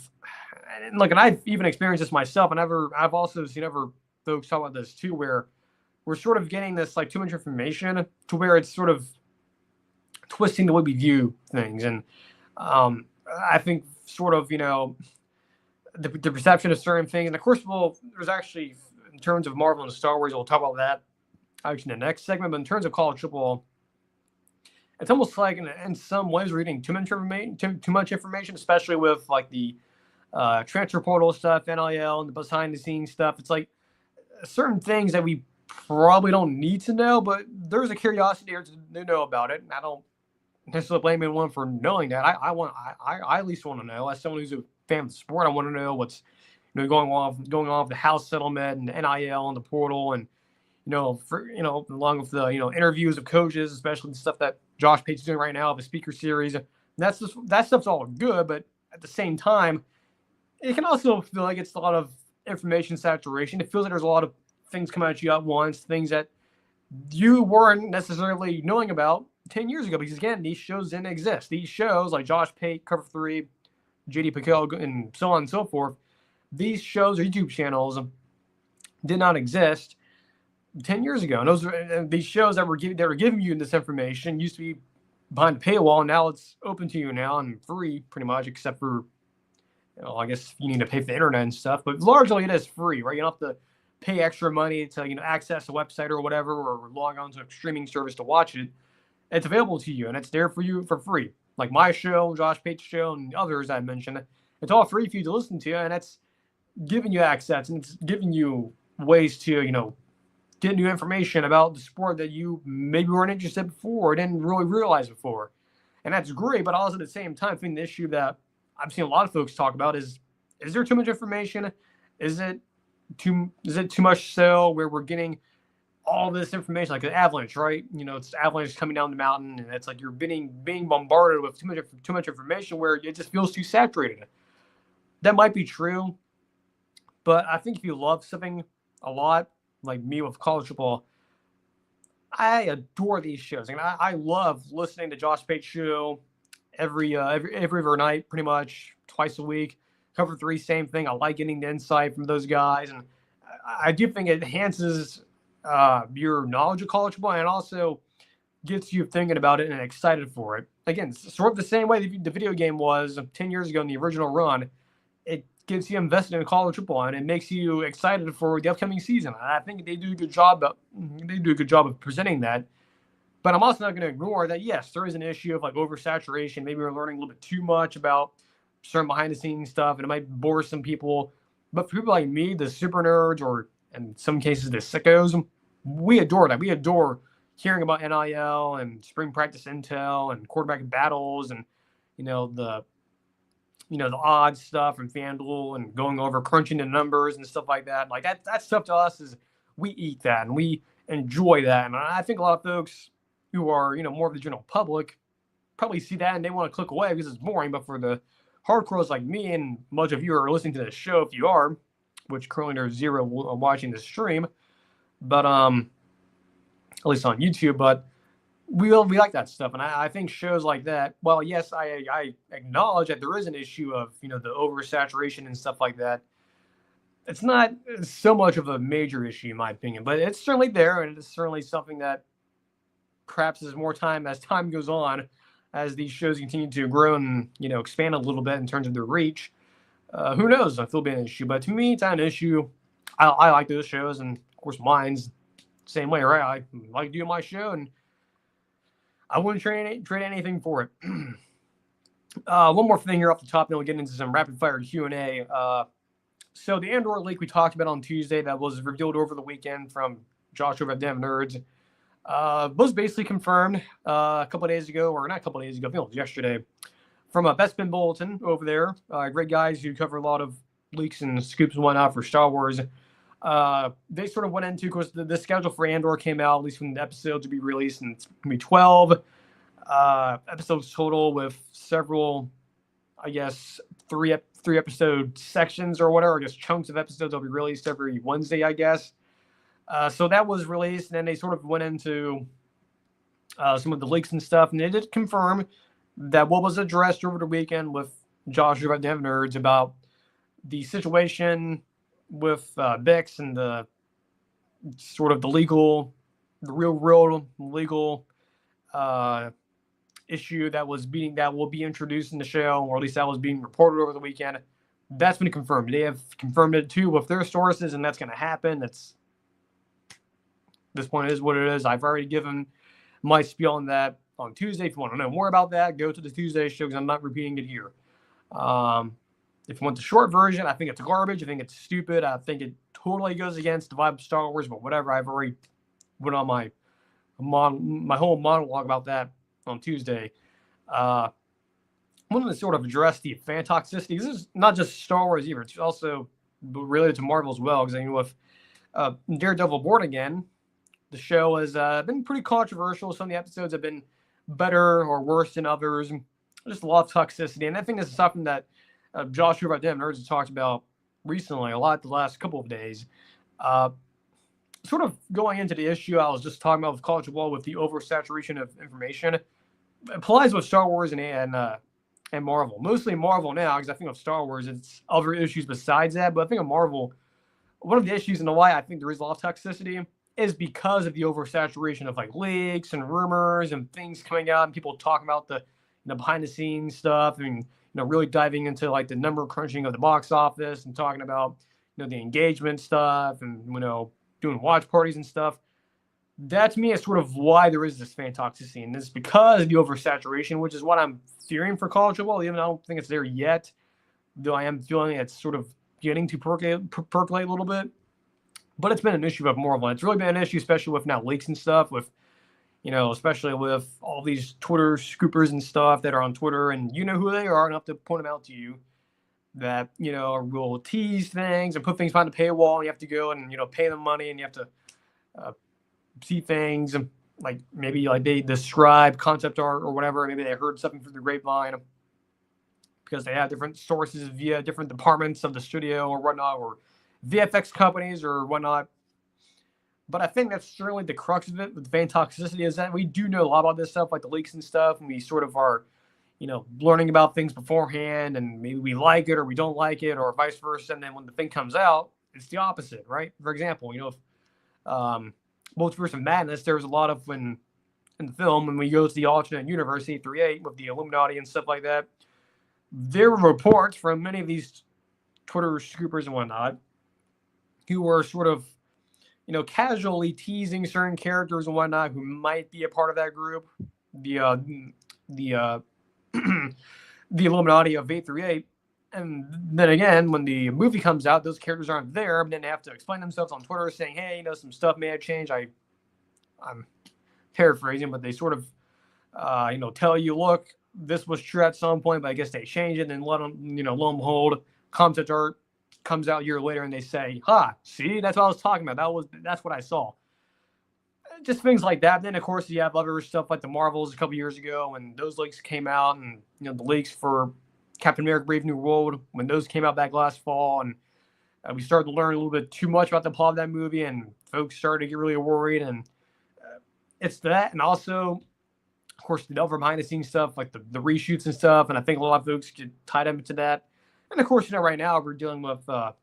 and I've even experienced this myself, and I've also seen other folks talk about this too, where we're sort of getting this like too much information to where it's sort of twisting the way we view things. And I think sort of, the perception of certain things. And of course, there's actually, in terms of Marvel and Star Wars, we'll talk about that actually in the next segment. But in terms of college football, it's almost like in some ways we're getting too much information, especially with like the transfer portal stuff, NIL, and the behind the scenes stuff. It's like certain things that we probably don't need to know, but there's a curiosity there to know about it. And I don't necessarily blame anyone for knowing that. I at least want to know. As someone who's a fan of the sport, I want to know what's going on with the house settlement and the NIL and the portal, and along with the interviews of coaches, especially the stuff that Josh Pate's doing right now, the speaker series. That stuff's all good, but at the same time, it can also feel like it's a lot of information saturation. It feels like there's a lot of things coming at you at once, things that you weren't necessarily knowing about 10 years ago, because again, these shows didn't exist. These shows like Josh Pate, Cover 3, JD Piquel, and so on and so forth, these shows or YouTube channels did not exist 10 years ago. And these shows that were giving you this information used to be behind the paywall. Now it's open to you now and free pretty much, except for, I guess you need to pay for the internet and stuff, but largely it is free, right? You don't have to pay extra money to, access a website or whatever, or log on to a streaming service to watch it. It's available to you and it's there for you for free. Like my show, Josh Pate's show, and others I mentioned, it's all free for you to listen to, and it's giving you access and it's giving you ways to, get new information about the sport that you maybe weren't interested before or didn't really realize before. And that's great, but also at the same time, I think the issue that I've seen a lot of folks talk about is there too much information? Is it too much so where we're getting all this information, like an avalanche, right? It's avalanche coming down the mountain, and it's like you're being bombarded with too much information where it just feels too saturated. That might be true, but I think if you love something a lot, like me with college football, I adore these shows. And I love listening to Josh Pate's show every other night, pretty much twice a week. Cover 3, same thing. I like getting the insight from those guys, and I do think it enhances your knowledge of college football and also gets you thinking about it and excited for it. Again, sort of the same way the video game was 10 years ago in the original run. It gets you invested in college football, and it makes you excited for the upcoming season. And I think they do a good job of presenting that. But I'm also not going to ignore that, yes, there is an issue of like oversaturation. Maybe we're learning a little bit too much about certain behind-the-scenes stuff, and it might bore some people. But for people like me, the super nerds, or in some cases the sickos, we adore that. We adore hearing about NIL and spring practice intel and quarterback battles and the the odds stuff and FanDuel and going over crunching the numbers and stuff like that. Like that stuff to us is we eat that and we enjoy that. And I think a lot of folks who are more of the general public probably see that and they want to click away because it's boring. But for the hardcores like me and much of you are listening to this show, if you are, which currently there's 0 watching the stream, but at least on YouTube, but we like that stuff. And I think shows like that, well, yes, I acknowledge that there is an issue of, the oversaturation and stuff like that. It's not so much of a major issue in my opinion, but it's certainly there. And it's certainly something that perhaps as time goes on, as these shows continue to grow and, expand a little bit in terms of their reach, who knows if it'll be an issue. But to me, it's not an issue. I like those shows. And of course, mine's the same way, right? I like doing my show and I wouldn't trade anything for it. One more thing here off the top, then we'll get into some rapid-fire Q&A. So the Andor leak we talked about on Tuesday that was revealed over the weekend from Josh over at Dev Nerds was basically confirmed a couple of days ago, or not a couple of days ago, I think it was yesterday, from a Best Spin Bulletin over there. Great guys who cover a lot of leaks and scoops and whatnot for Star Wars. They sort of went into, of course, the schedule for Andor came out, at least when the episodes would be released, and it's going to be 12 episodes total with several, I guess, three episode sections or whatever, just chunks of episodes will be released every Wednesday, I guess. So that was released, and then they sort of went into some of the leaks and stuff, and they did confirm that what was addressed over the weekend with Josh over at Dev Nerds about the situation with Bix and the sort of the real world legal issue that will be introduced in the show, or at least that was being reported over the weekend. That's been confirmed. They have confirmed it too with their sources, and that's going to happen. This point is what it is. I've already given my spiel on that on Tuesday. If you want to know more about that, go to the Tuesday show because I'm not repeating it here. If you want the short version, I think it's garbage. I think it's stupid. I think it totally goes against the vibe of Star Wars, but whatever. I've already went on my whole monologue about that on Tuesday. I wanted to sort of address the fan toxicity. This is not just Star Wars either. It's also related to Marvel as well, because I mean, with Daredevil Born Again, the show has been pretty controversial. Some of the episodes have been better or worse than others. Just a lot of toxicity. And I think this is something that Josh over at Dev Nerds has talked about recently a lot the last couple of days. Sort of going into the issue I was just talking about with College Football with the oversaturation of information. It applies with Star Wars and Marvel. Mostly Marvel now, because I think of Star Wars, it's other issues besides that. But I think of Marvel, one of the issues and why I think there is a lot of toxicity is because of the oversaturation of like leaks and rumors and things coming out and people talking about the behind the scenes stuff and really diving into like the number crunching of the box office and talking about the engagement stuff and doing watch parties and stuff. That to me is sort of why there is this fan toxicity, and it's because of the oversaturation, which is what I'm fearing for college football. Even though I don't think it's there yet, though I am feeling it's sort of getting to percolate a little bit. But it's been an issue of Marvel. It's really been an issue, especially with now leaks and stuff, with especially with all these Twitter scoopers and stuff that are on Twitter, and you know who they are, enough to point them out to you, that will tease things and put things behind the paywall, and you have to go and pay them money, and you have to see things, and like maybe like they describe concept art or whatever. Maybe they heard something through the grapevine because they have different sources via different departments of the studio or whatnot, or VFX companies or whatnot. But I think that's certainly the crux of it with fan toxicity, is that we do know a lot about this stuff, like the leaks and stuff, and we sort of are, learning about things beforehand, and maybe we like it or we don't like it, or vice versa. And then when the thing comes out, it's the opposite, right? For example, if Multiverse of Madness, there was a lot of in the film, when we go to the alternate universe, 838, with the Illuminati and stuff like that, there were reports from many of these Twitter scoopers and whatnot who were sort of casually teasing certain characters and whatnot who might be a part of that group, the Illuminati of 838. And then again, when the movie comes out, those characters aren't there, but then they have to explain themselves on Twitter saying, hey, some stuff may have changed. I'm paraphrasing, but they sort of, tell you, look, this was true at some point, but I guess they changed it and let them, lo and behold, concept art comes out a year later and they say, see, that's what I was talking about. That's what I saw. Just things like that. Then, of course, you have other stuff like the Marvels a couple years ago when those leaks came out, and the leaks for Captain America: Brave New World when those came out back last fall, and we started to learn a little bit too much about the plot of that movie, and folks started to get really worried. And it's that, and also, of course, the other behind-the-scenes stuff like the reshoots and stuff. And I think a lot of folks get tied into that. And of course, right now we're dealing with a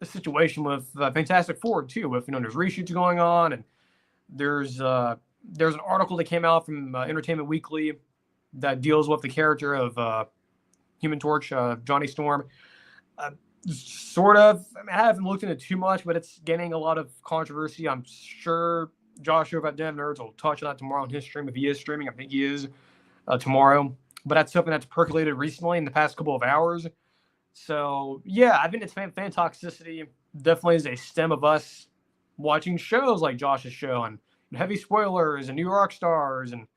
situation with Fantastic Four too, with there's reshoots going on, and there's an article that came out from Entertainment Weekly that deals with the character of Human Torch, Johnny Storm. Sort of. I mean, I haven't looked into it too much, but it's getting a lot of controversy. I'm sure Josh over at Dev Nerds will touch on that tomorrow on his stream if he is streaming. I think he is tomorrow. But that's something that's percolated recently in the past couple of hours. So yeah, I think it's fan toxicity definitely is a stem of us watching shows like Josh's show and Heavy Spoilers and New Rock Stars and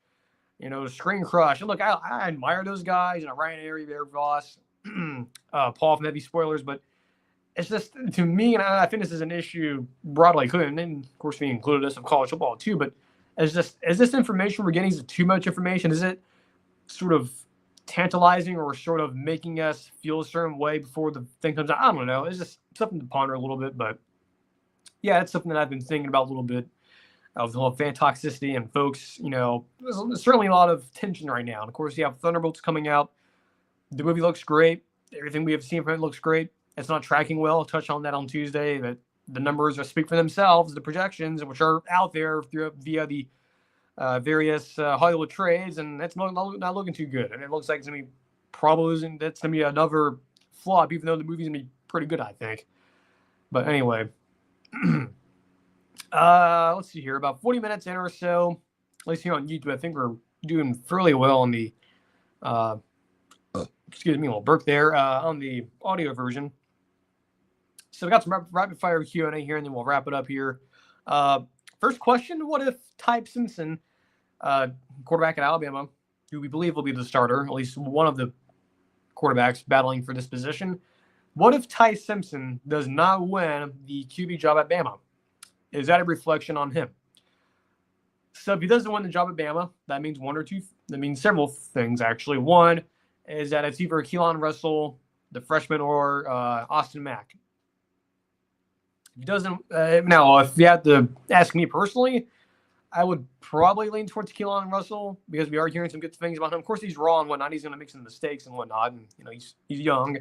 Screen Crush. And look, I admire those guys, Ryan Airy, Bear Voss, Paul from Heavy Spoilers, but it's just, to me, and I think this is an issue broadly, and then of course we included this of college football too, but is this information we're getting, is it too much information? Is it sort of tantalizing or sort of making us feel a certain way before the thing comes out? I don't know. It's just something to ponder a little bit, but yeah, it's something that I've been thinking about a little bit of the whole fan toxicity and folks, there's certainly a lot of tension right now. And of course, you have Thunderbolts coming out. The movie looks great. Everything we have seen from it looks great. It's not tracking well. I'll touch on that on Tuesday, but the numbers speak for themselves, the projections, which are out there via the various Hollywood trades, and that's not looking too good. And it looks like it's going to be that's going to be another flop, even though the movie's going to be pretty good, I think. But anyway, let's see here. About 40 minutes in or so, at least here on YouTube, I think we're doing fairly well on the, excuse me, a little burp there, on the audio version. So we got some rapid fire Q&A here, and then we'll wrap it up here. First question, what if Ty Simpson, quarterback at Alabama, who we believe will be the starter, at least one of the quarterbacks battling for this position, what if Ty Simpson does not win the QB job at Bama? Is that a reflection on him? So if he doesn't win the job at Bama, that means several things, actually. One is that it's either Keelan Russell, the freshman, or Austin Mack. If he doesn't, now, if you have to ask me personally, I would probably lean towards Keelan Russell because we are hearing some good things about him. Of course, he's raw and whatnot. He's going to make some mistakes and whatnot, and he's young,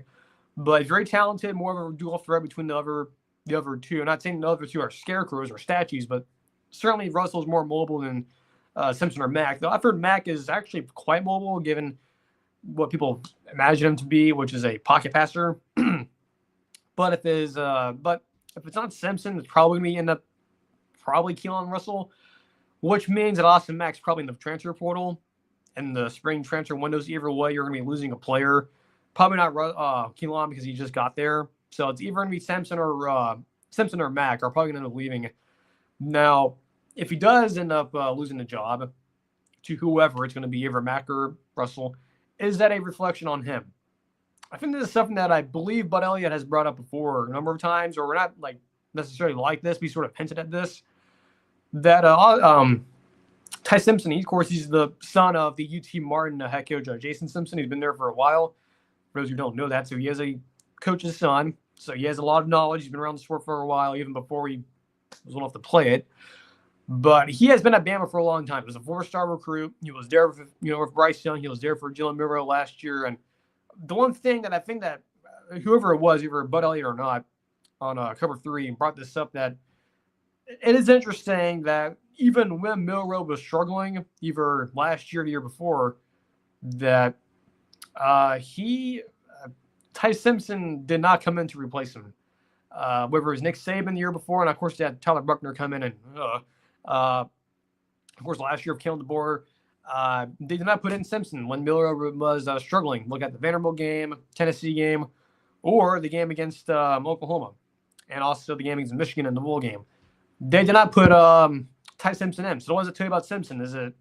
but he's very talented. More of a dual threat between the other two. I'm not saying the other two are scarecrows or statues, but certainly Russell's more mobile than Simpson or Mack. Though I've heard Mack is actually quite mobile, given what people imagine him to be, which is a pocket passer. But if it's not Simpson, it's probably going to end up Keelan Russell, which means that Austin Mack's probably in the transfer portal and the spring transfer windows. Either way, you're going to be losing a player. Probably not Keelan because he just got there. So it's either going to be Simpson or Mack are probably going to end up leaving. Now, if he does end up losing the job to whoever, it's going to be either Mack or Russell. Is that a reflection on him? I think this is something that I believe Bud Elliott has brought up before a number of times, or we're not necessarily like this. We sort of hinted at this. That Ty Simpson, of course, he's the son of the UT Martin head coach Jason Simpson. He's been there for a while. For those who don't know that, so he is a coach's son. So he has a lot of knowledge. He's been around the sport for a while, even before he was old enough to play it. But he has been at Bama for a long time. He was a 4-star recruit. He was there with, with Bryce Young. He was there for Jalen Milroe last year. And the one thing that I think that whoever it was, either Bud Elliott or not, on Cover 3 brought this up, that it is interesting that even when Milroe was struggling, either last year or the year before, that Ty Simpson did not come in to replace him. Whether it was Nick Saban the year before, and of course they had Tyler Buckner come in, and of course last year of Kalen DeBoer, they did not put in Simpson when Milroe was struggling. Look at the Vanderbilt game, Tennessee game, or the game against Oklahoma, and also the game against Michigan in the bowl game. They did not put Ty Simpson in. So what does it tell you about Simpson?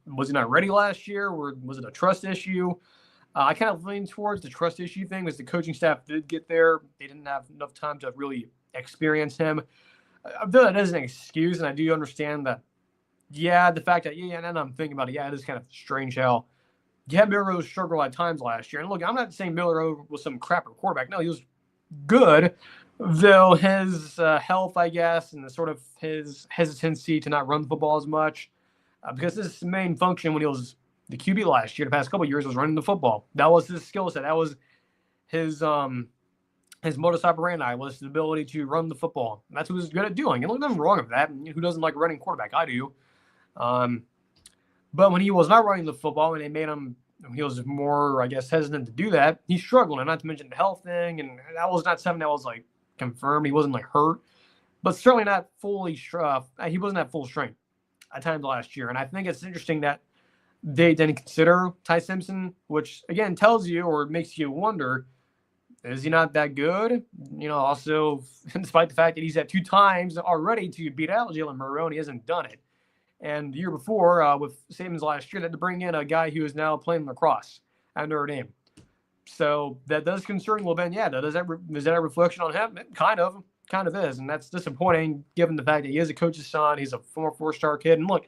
Was he not ready last year, or was it a trust issue? I kind of lean towards the trust issue thing, because the coaching staff did get there. They didn't have enough time to really experience him. I feel that is an excuse, and I do understand that. Yeah, the fact that, and then I'm thinking about it, it is kind of strange how you had Milroe struggle at times last year. And look, I'm not saying Milroe was some crapper quarterback. No, he was good, though his health, I guess, and the sort of his hesitancy to not run the football as much, because his main function when he was the QB last year, the past couple of years, was running the football. That was his skill set. That was his modus operandi, was the ability to run the football. And that's what he was good at doing. And look, nothing wrong with that. Who doesn't like running quarterback? I do. But when he was not running the football and they made him, he was more, I guess, hesitant to do that, he struggled. And not to mention the health thing. And that was not something that was like confirmed. He wasn't like hurt, but certainly not fully, he wasn't at full strength at times last year. And I think it's interesting that they didn't consider Ty Simpson, which again tells you, or makes you wonder, is he not that good? Also, despite the fact that he's had 2 times already to beat out Jalen Milroe, and he hasn't done it. And the year before, with Saban's last year, they had to bring in a guy who is now playing lacrosse at Notre Dame. So that does concern a little bit. Yeah, is that a reflection on him? It kind of is. And that's disappointing given the fact that he is a coach's son. He's a former 4-star kid. And look,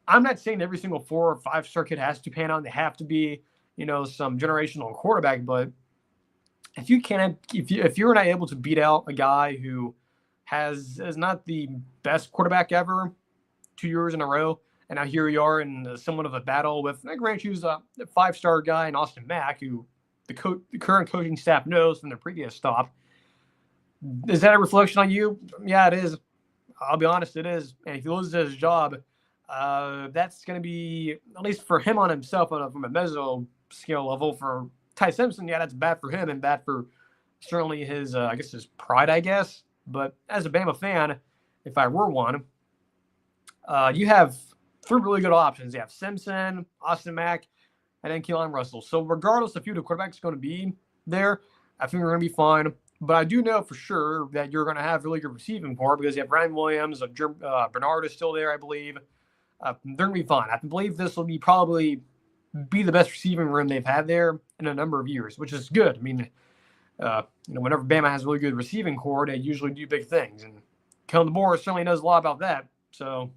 I'm not saying every single 4 or 5-star kid has to pan out. They have to be, some generational quarterback. But if you're not able to beat out a guy who is not the best quarterback ever 2 years in a row, and now here you are in somewhat of a battle with, I grant you, a 5-star guy in Austin Mack, who the current coaching staff knows from their previous stop. Is that a reflection on you? Yeah, it is. I'll be honest, it is. And if he loses his job, that's going to be, at least for him on himself, from a meso scale level. For Ty Simpson, yeah, that's bad for him and bad for certainly his, his pride, I guess. But as a Bama fan, if I were one, you have 3 really good options. You have Simpson, Austin Mack, and then Keelan Russell. So regardless of who the quarterback's going to be there, I think we're going to be fine. But I do know for sure that you're going to have really good receiving core, because you have Ryan Williams, Bernard is still there, I believe. They're going to be fine. I believe this will probably be the best receiving room they've had there in a number of years, which is good. I mean, whenever Bama has a really good receiving core, they usually do big things. And Kellen DeBoer certainly knows a lot about that. So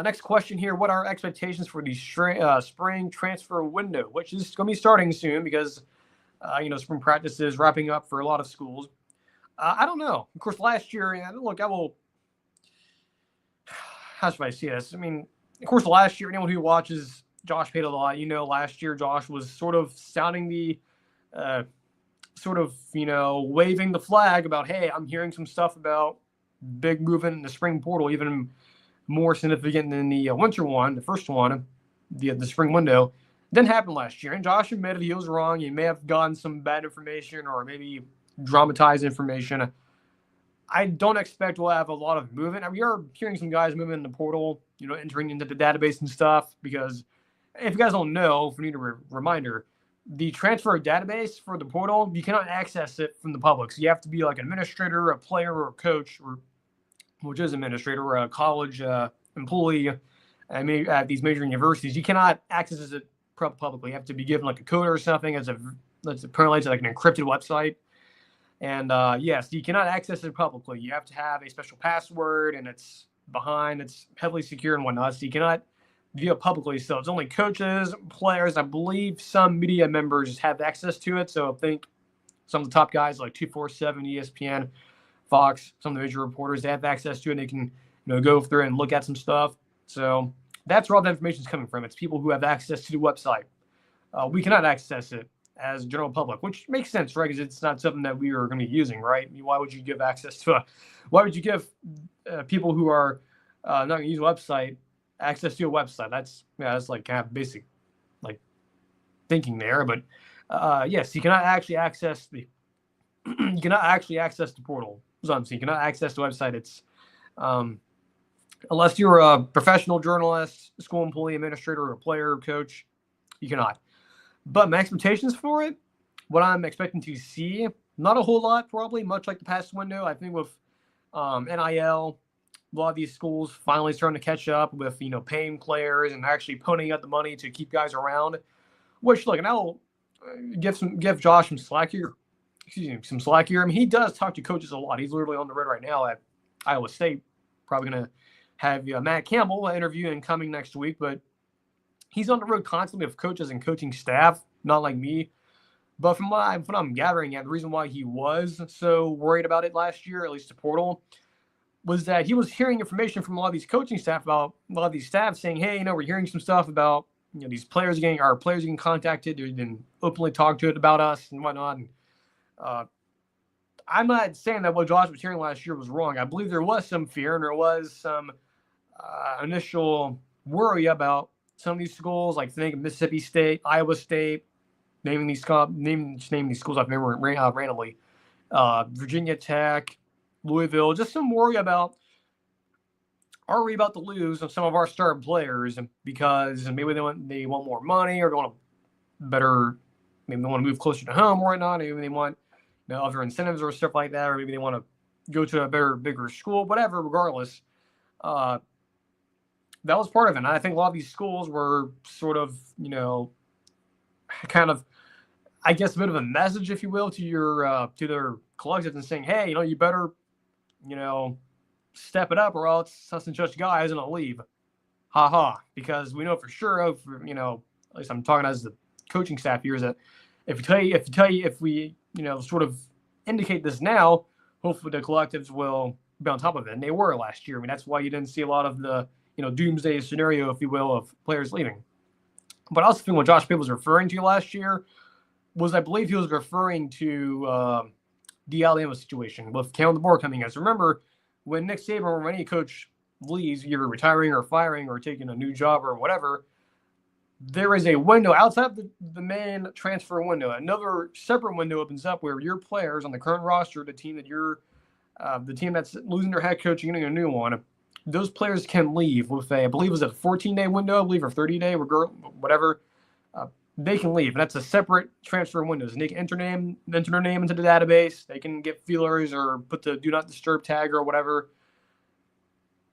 next question here. What are expectations for the spring transfer window, which is going to be starting soon because, spring practice is wrapping up for a lot of schools. I don't know. Of course, last year, look, how should I say this? I mean, of course, last year, anyone who watches Josh Pate a lot, last year Josh was sort of sounding the, waving the flag about, hey, I'm hearing some stuff about big movement in the spring portal, even more significant than the winter one, the first one, the spring window. Didn't happen last year. And Josh admitted he was wrong. He may have gotten some bad information or maybe dramatized information. I don't expect we'll have a lot of movement. We are hearing some guys moving in the portal, entering into the database and stuff, because if you guys don't know, if we need a reminder, the transfer database for the portal, you cannot access it from the public. So you have to be like an administrator, a player, or a coach, which is administrator, or a college employee at these major universities. You cannot access it publicly. You have to be given like a code or something that's apparently like an encrypted website. And yes, you cannot access it publicly. You have to have a special password, and it's heavily secure and whatnot. So you cannot view it publicly. So it's only coaches, players. I believe some media members have access to it. So I think some of the top guys like 247, ESPN, Fox, some of the major reporters, they have access to it. And they can go through and look at some stuff. So that's where all the information is coming from. It's people who have access to the website. We cannot access it as general public, which makes sense, right? Because it's not something that we are going to be using, right? Why would you give access to why would you give people who are not going to use a website access to a website? That's like kind of basic like thinking there. But yes, you cannot actually access the portal. So you cannot access the website. It's unless you're a professional journalist, school employee, administrator, or a player or coach, you cannot. But my expectations for it, what I'm expecting to see, not a whole lot, probably, much like the past window. I think with NIL, a lot of these schools finally starting to catch up with, paying players and actually putting out the money to keep guys around. Which, look, and I'll give Josh some slack here. Some slack here. I mean, he does talk to coaches a lot. He's literally on the road right now at Iowa State. Probably going to have Matt Campbell interviewing coming next week, but he's on the road constantly with coaches and coaching staff, not like me. But from what I'm gathering, the reason why he was so worried about it last year, at least the portal, was that he was hearing information from a lot of these coaching staff about a lot of these staff saying, hey, we're hearing some stuff about, these players getting contacted. They've been openly talked to it about us and whatnot. And I'm not saying that what Josh was hearing last year was wrong. I believe there was some fear and there was some initial worry about some of these schools, like think Mississippi State, Iowa State, naming these schools I've never randomly, Virginia Tech, Louisville. Just some worry about, are we about to lose some of our star players because maybe they want more money, or they want maybe they want to move closer to home or whatnot. Maybe they want other incentives or stuff like that, or maybe they want to go to a bigger school, whatever. Regardless, that was part of it. And I think a lot of these schools were sort of, kind of, I guess, a bit of a message, if you will, to their collectives and saying, hey, you better, step it up, or else such and such guy isn't gonna leave. Ha ha. Because we know for sure at least I'm talking as the coaching staff here, is that if we sort of indicate this now, hopefully the collectives will be on top of it. And they were last year. I mean, that's why you didn't see a lot of the, doomsday scenario, if you will, of players leaving. But I also think what Josh Pitt was referring to last year was, I believe he was referring to the Alabama situation with Kalen DeBoer coming in. So remember, when Nick Saban or when any coach leaves, either retiring or firing or taking a new job or whatever, there is a window outside the main transfer window. Another separate window opens up where your players on the current roster, the team that's losing their head coach and getting a new one, those players can leave with I believe it was a 14-day window, I believe, or 30-day, whatever. They can leave. And that's a separate transfer window. And they can enter their name into the database. They can get feelers or put the do not disturb tag or whatever.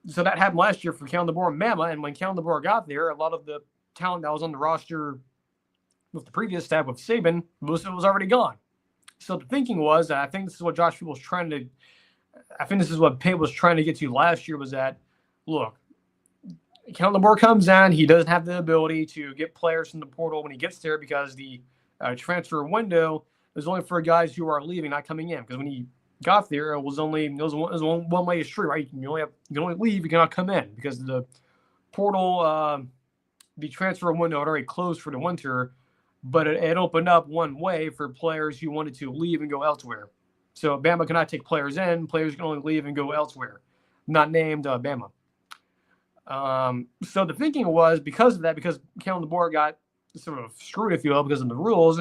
So that happened last year for Kalen DeBoer and Bama. And when Kalen DeBoer got there, a lot of the talent that was on the roster with the previous staff with Saban, most of it was already gone. So the thinking was, I think this is what Josh Pitt was trying to get to last year, was that, look, Kalen DeBoer comes in, he doesn't have the ability to get players from the portal when he gets there, because the transfer window is only for guys who are leaving, not coming in. Because when he got there, it was one way street, right? You can only leave, you cannot come in, because the portal, the transfer window had already closed for the winter, but it opened up one way for players who wanted to leave and go elsewhere. So Bama cannot take players in; players can only leave and go elsewhere, not named Bama. So the thinking was, because of that, because Kalen DeBoer got sort of screwed, if you will, because of the rules,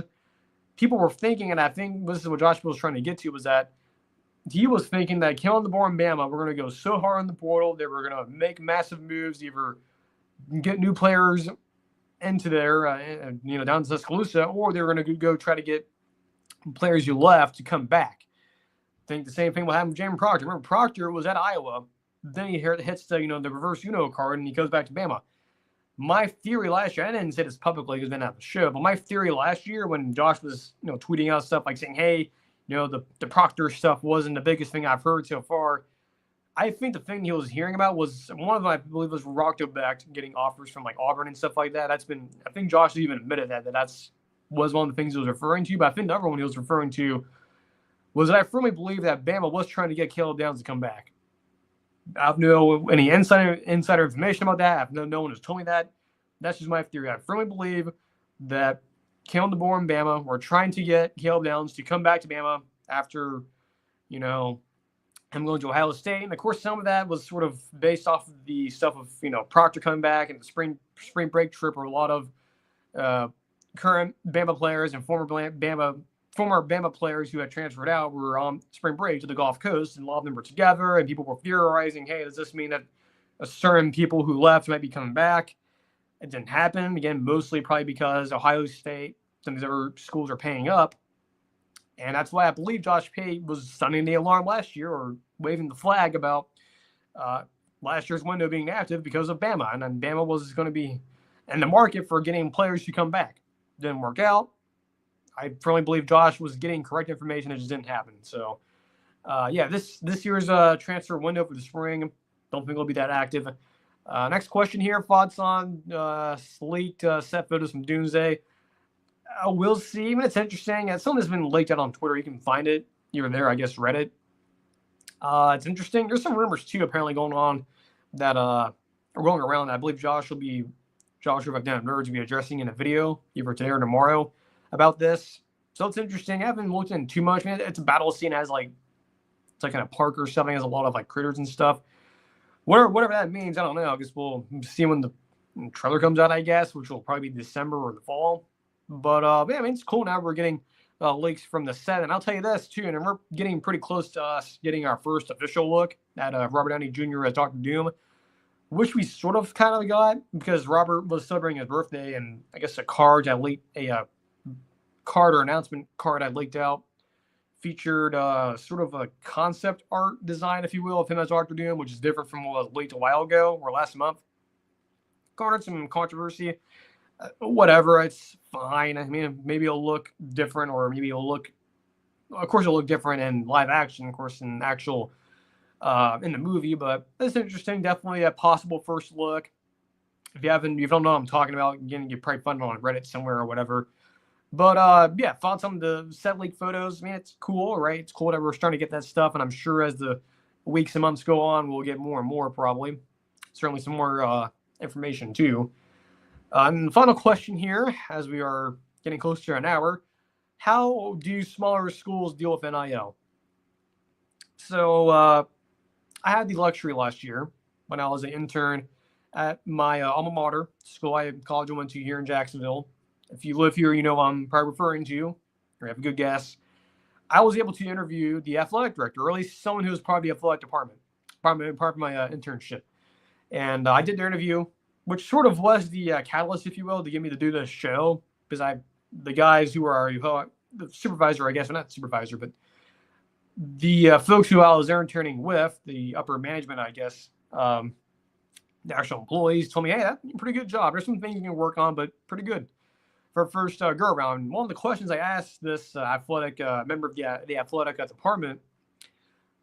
people were thinking, and I think this is what Josh was trying to get to, was that he was thinking that Kalen DeBoer and Bama were going to go so hard in the portal, they were going to make massive moves, either get new players into there, down to Tuscaloosa, or they were going to go try to get players who left to come back. I think the same thing will happen with Jamin Proctor. Remember, Proctor was at Iowa. Then he hits the reverse card, and he goes back to Bama. My theory last year, I didn't say this publicly because I didn't have the show, but my theory last year, when Josh was tweeting out stuff like saying, hey, the Proctor stuff wasn't the biggest thing I've heard so far, I think the thing he was hearing about was one of them, I believe, was Rocktoback getting offers from like Auburn and stuff like that. I think Josh even admitted that was one of the things he was referring to. But I think the other one he was referring to was that I firmly believe that Bama was trying to get Caleb Downs to come back. I have no any insider information about that. No one has told me that. That's just my theory. I firmly believe that Kalen DeBoer and Bama were trying to get Caleb Downs to come back to Bama after, him going to Ohio State. And of course, some of that was sort of based off of the stuff of, Proctor coming back and the spring break trip, where a lot of current Bama players and former Bama players who had transferred out were on spring break to the Gulf Coast, and a lot of them were together, and people were theorizing, hey, does this mean that a certain people who left might be coming back? It didn't happen. Again, mostly probably because Ohio State, some of these other schools are paying up. And that's why I believe Josh Pitt was sounding the alarm last year, or waving the flag about last year's window being active because of Bama, and then Bama was going to be in the market for getting players to come back. Didn't work out. I firmly believe Josh was getting correct information. It just didn't happen. So, this year's transfer window for the spring, don't think it'll be that active. Next question here, thoughts on leaked set photos from Doomsday. We'll see. I mean, it's interesting. Something that's been leaked out on Twitter. You can find it here and there, I guess, Reddit. It's interesting. There's some rumors, too, apparently going on that are going around. I believe Josh will have done Nerds will be addressing in a video either today or tomorrow about this. So it's interesting. I haven't looked in too much. I mean, it's a battle scene as it's like in a park or something. It has a lot of like critters and stuff. Whatever that means, I don't know. I guess we'll see when the trailer comes out, I guess, which will probably be December or the fall. But I mean, it's cool now we're getting leaks from the set. And I'll tell you this, too, and we're getting pretty close to us getting our first official look at Robert Downey Jr. as Dr. Doom, which we sort of kind of got because Robert was celebrating his birthday, and I guess a card or announcement card I leaked out featured sort of a concept art design, if you will, of him as Dr. Doom, which is different from what was leaked a while ago or last month. Garnered some controversy. Whatever, it's fine. I mean, maybe it'll look different, or maybe it'll look different in live action, of course, in actual in the movie. But it's interesting. Definitely a possible first look. If you don't know what I'm talking about, again, you probably find it on Reddit somewhere or whatever. But thoughts on the set leak photos. I mean, it's cool, right? It's cool that we're starting to get that stuff, and I'm sure as the weeks and months go on, we'll get more and more probably. Certainly some more information too. And the final question here, as we are getting close to an hour, how do smaller schools deal with NIL? So I had the luxury last year when I was an intern at my alma mater, college I went to here in Jacksonville. If you live here, you know I'm probably referring to, or have a good guess. I was able to interview the athletic director, or at least someone who was part of the athletic department, part of my internship. And I did the interview, which sort of was the catalyst, if you will, to get me to do this show. Because the guys who are the supervisor, I guess, well, not supervisor, but the folks who I was interning with, the upper management, I guess, the actual employees, told me, hey, that's a pretty good job. There's some things you can work on, but pretty good for first go around. One of the questions I asked this athletic member of the athletic department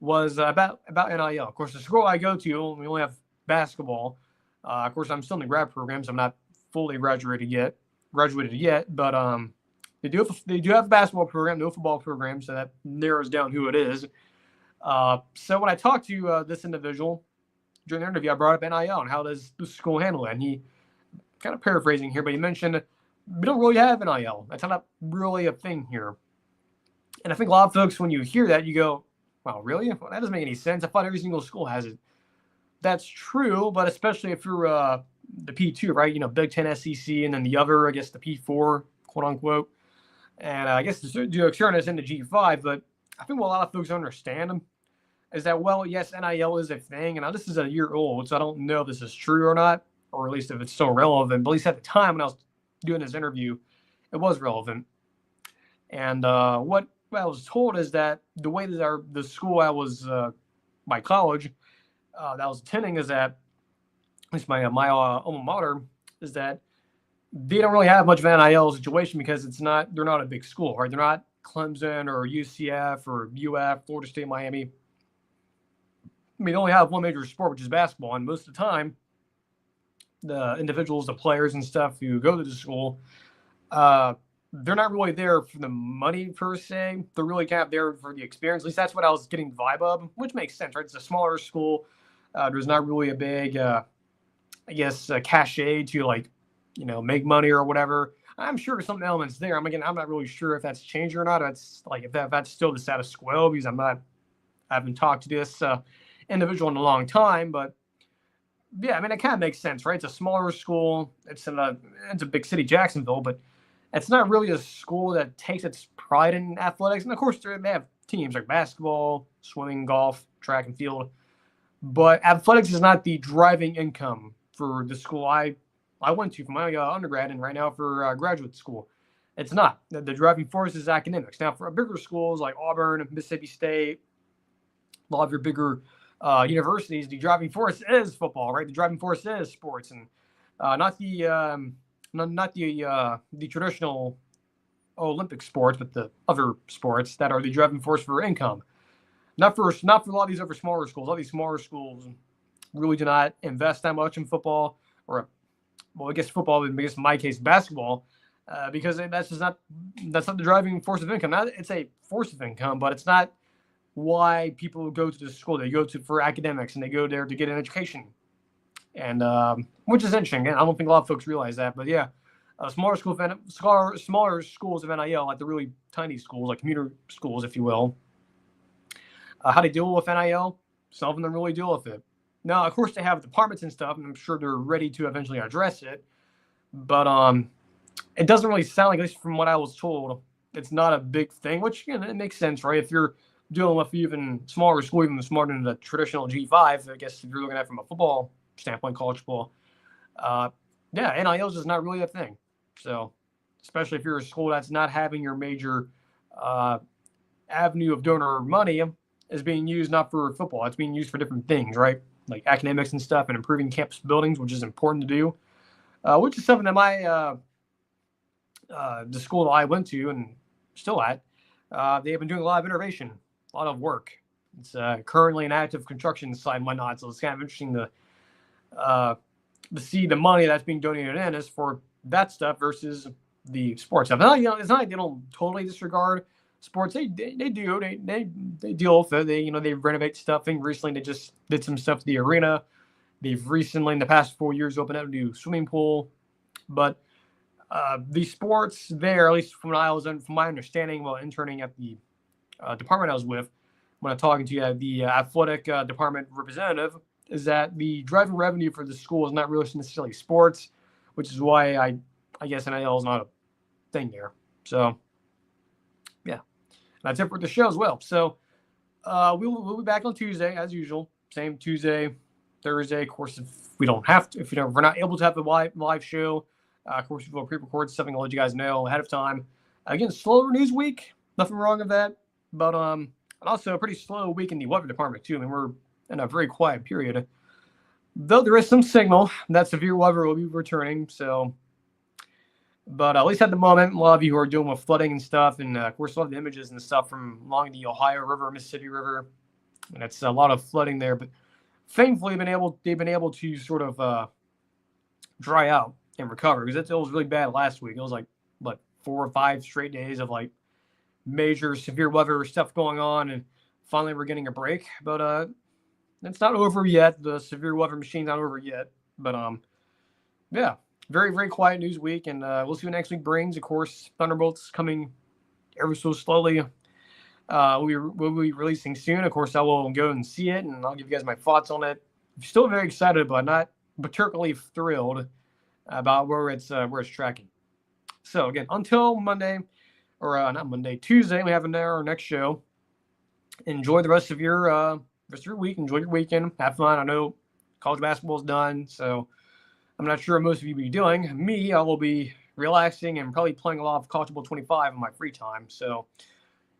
was about NIL. Of course, the school I go to, we only have basketball. Of course, I'm still in the grad program, so I'm not fully graduated yet. But they do have a basketball program, no football program, so that narrows down who it is. So when I talked to this individual during the interview, I brought up NIL and how does the school handle it. And he, kind of paraphrasing here, but he mentioned we don't really have NIL. That's not really a thing here. And I think a lot of folks, when you hear that, you go, wow, really? Well, that doesn't make any sense. I thought every single school has it. That's true, but especially if you're the P2, right? You know, Big Ten, SEC, and then the other, I guess, the P4, quote unquote. And I guess to extend us into G5, but I think what a lot of folks understand is that, well, yes, NIL is a thing, and now this is a year old, so I don't know if this is true or not, or at least if it's still relevant. But at least at the time when I was doing this interview, it was relevant. And what I was told is that the way that the school I was, my college, that I was attending is that, at least my alma mater, is that they don't really have much of an NIL situation because they're not a big school, right? They're not Clemson or UCF or UF, Florida State, Miami. I mean, they only have one major sport, which is basketball, and most of the time, the individuals, the players and stuff who go to the school, they're not really there for the money per se. They're really kind of there for the experience. At least that's what I was getting the vibe of, which makes sense, right? It's a smaller school. There's not really a big, cachet to make money or whatever. I'm sure there's some elements there. I'm not really sure if that's changed or not. If that's still the status quo, because I haven't talked to this individual in a long time, but yeah, I mean, it kind of makes sense, right? It's a smaller school. It's a big city, Jacksonville, but it's not really a school that takes its pride in athletics. And of course, they have teams like basketball, swimming, golf, track and field, but athletics is not the driving income for the school I went to for my undergrad and right now for graduate school. It's not. The driving force is academics. Now, for bigger schools like Auburn, Mississippi State, a lot of your bigger universities, the driving force is football, right? The driving force is sports, and not the traditional Olympic sports, but the other sports that are the driving force for income. Not for a lot of these other smaller schools. A lot of these smaller schools really do not invest that much in football, or I guess football, but I guess in my case basketball, because that's not the driving force of income. It's a force of income, but it's not why people go to the school. They go to for academics, and they go there to get an education, and which is interesting. And I don't think a lot of folks realize that, but yeah, smaller schools of NIL, like the really tiny schools, like commuter schools, if you will. How they deal with NIL? Some of them really deal with it. Now, of course, they have departments and stuff, and I'm sure they're ready to eventually address it. But it doesn't really sound like, at least from what I was told, it's not a big thing, which it makes sense, right? If you're dealing with even smaller school, even smaller than the traditional G5, I guess if you're looking at it from a football standpoint, college football, yeah, NIL is just not really a thing. So, especially if you're a school that's not having your major avenue of donor money is being used not for football, it's being used for different things, right? Like academics and stuff, and improving campus buildings, which is important to do, which is something that the school that I went to and still at, they have been doing a lot of innovation, a lot of work. It's currently an active construction site and whatnot, so it's kind of interesting to see the money that's being donated in is for that stuff versus the sports stuff. Now, it's not like they don't totally disregard sports. They deal with it. They renovate stuff. I think recently they just did some stuff to the arena. They've recently, in the past 4 years, opened up a new swimming pool. But the sports there, at least from my understanding while interning at the department I was with, when I'm talking to the athletic department representative, is that the driving revenue for the school is not really necessarily sports, which is why I guess NIL is not a thing there. So, yeah. That's it for the show as well. So, we'll be back on Tuesday, as usual. Same Tuesday, Thursday. Of course, if we're not able to have the live show, of course, we'll pre-record something. I'll let you guys know ahead of time. Again, slower news week. Nothing wrong with that. But also a pretty slow week in the weather department, too. I mean, we're in a very quiet period. Though there is some signal that severe weather will be returning. So, but at least at the moment, a lot of you who are dealing with flooding and stuff, and of course, a lot of the images and stuff from along the Ohio River, Mississippi River, and it's a lot of flooding there. But thankfully, they've been able to sort of dry out and recover, because it was really bad last week. It was like 4 or 5 straight days of like major severe weather stuff going on, and finally we're getting a break. But it's not over yet. The severe weather machine's not over yet. But yeah. Very, very quiet news week, and we'll see what next week brings. Of course, Thunderbolts coming ever so slowly. We'll be releasing soon. Of course, I will go and see it, and I'll give you guys my thoughts on it. I'm still very excited, but not particularly thrilled about where it's tracking. So again, until Monday, or not Monday, Tuesday, we have our next show. Enjoy the rest of your week. Enjoy your weekend. Have fun. I know college basketball is done, so I'm not sure what most of you will be doing. Me, I will be relaxing and probably playing a lot of College Football 25 in my free time. So,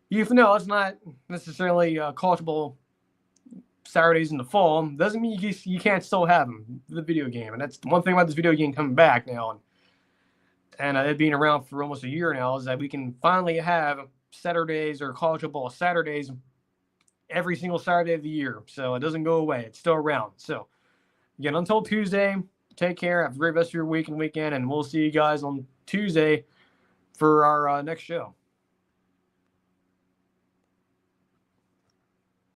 even though it's not necessarily College Football Saturdays in the fall, doesn't mean you can't still have them, the video game. And that's the one thing about this video game coming back now, and it being around for almost a year now, is that we can finally have Saturdays or College Football Saturdays every single Saturday of the year. So, it doesn't go away. It's still around. So, again, until Tuesday, take care. Have a great rest of your week and weekend, and we'll see you guys on Tuesday for our next show.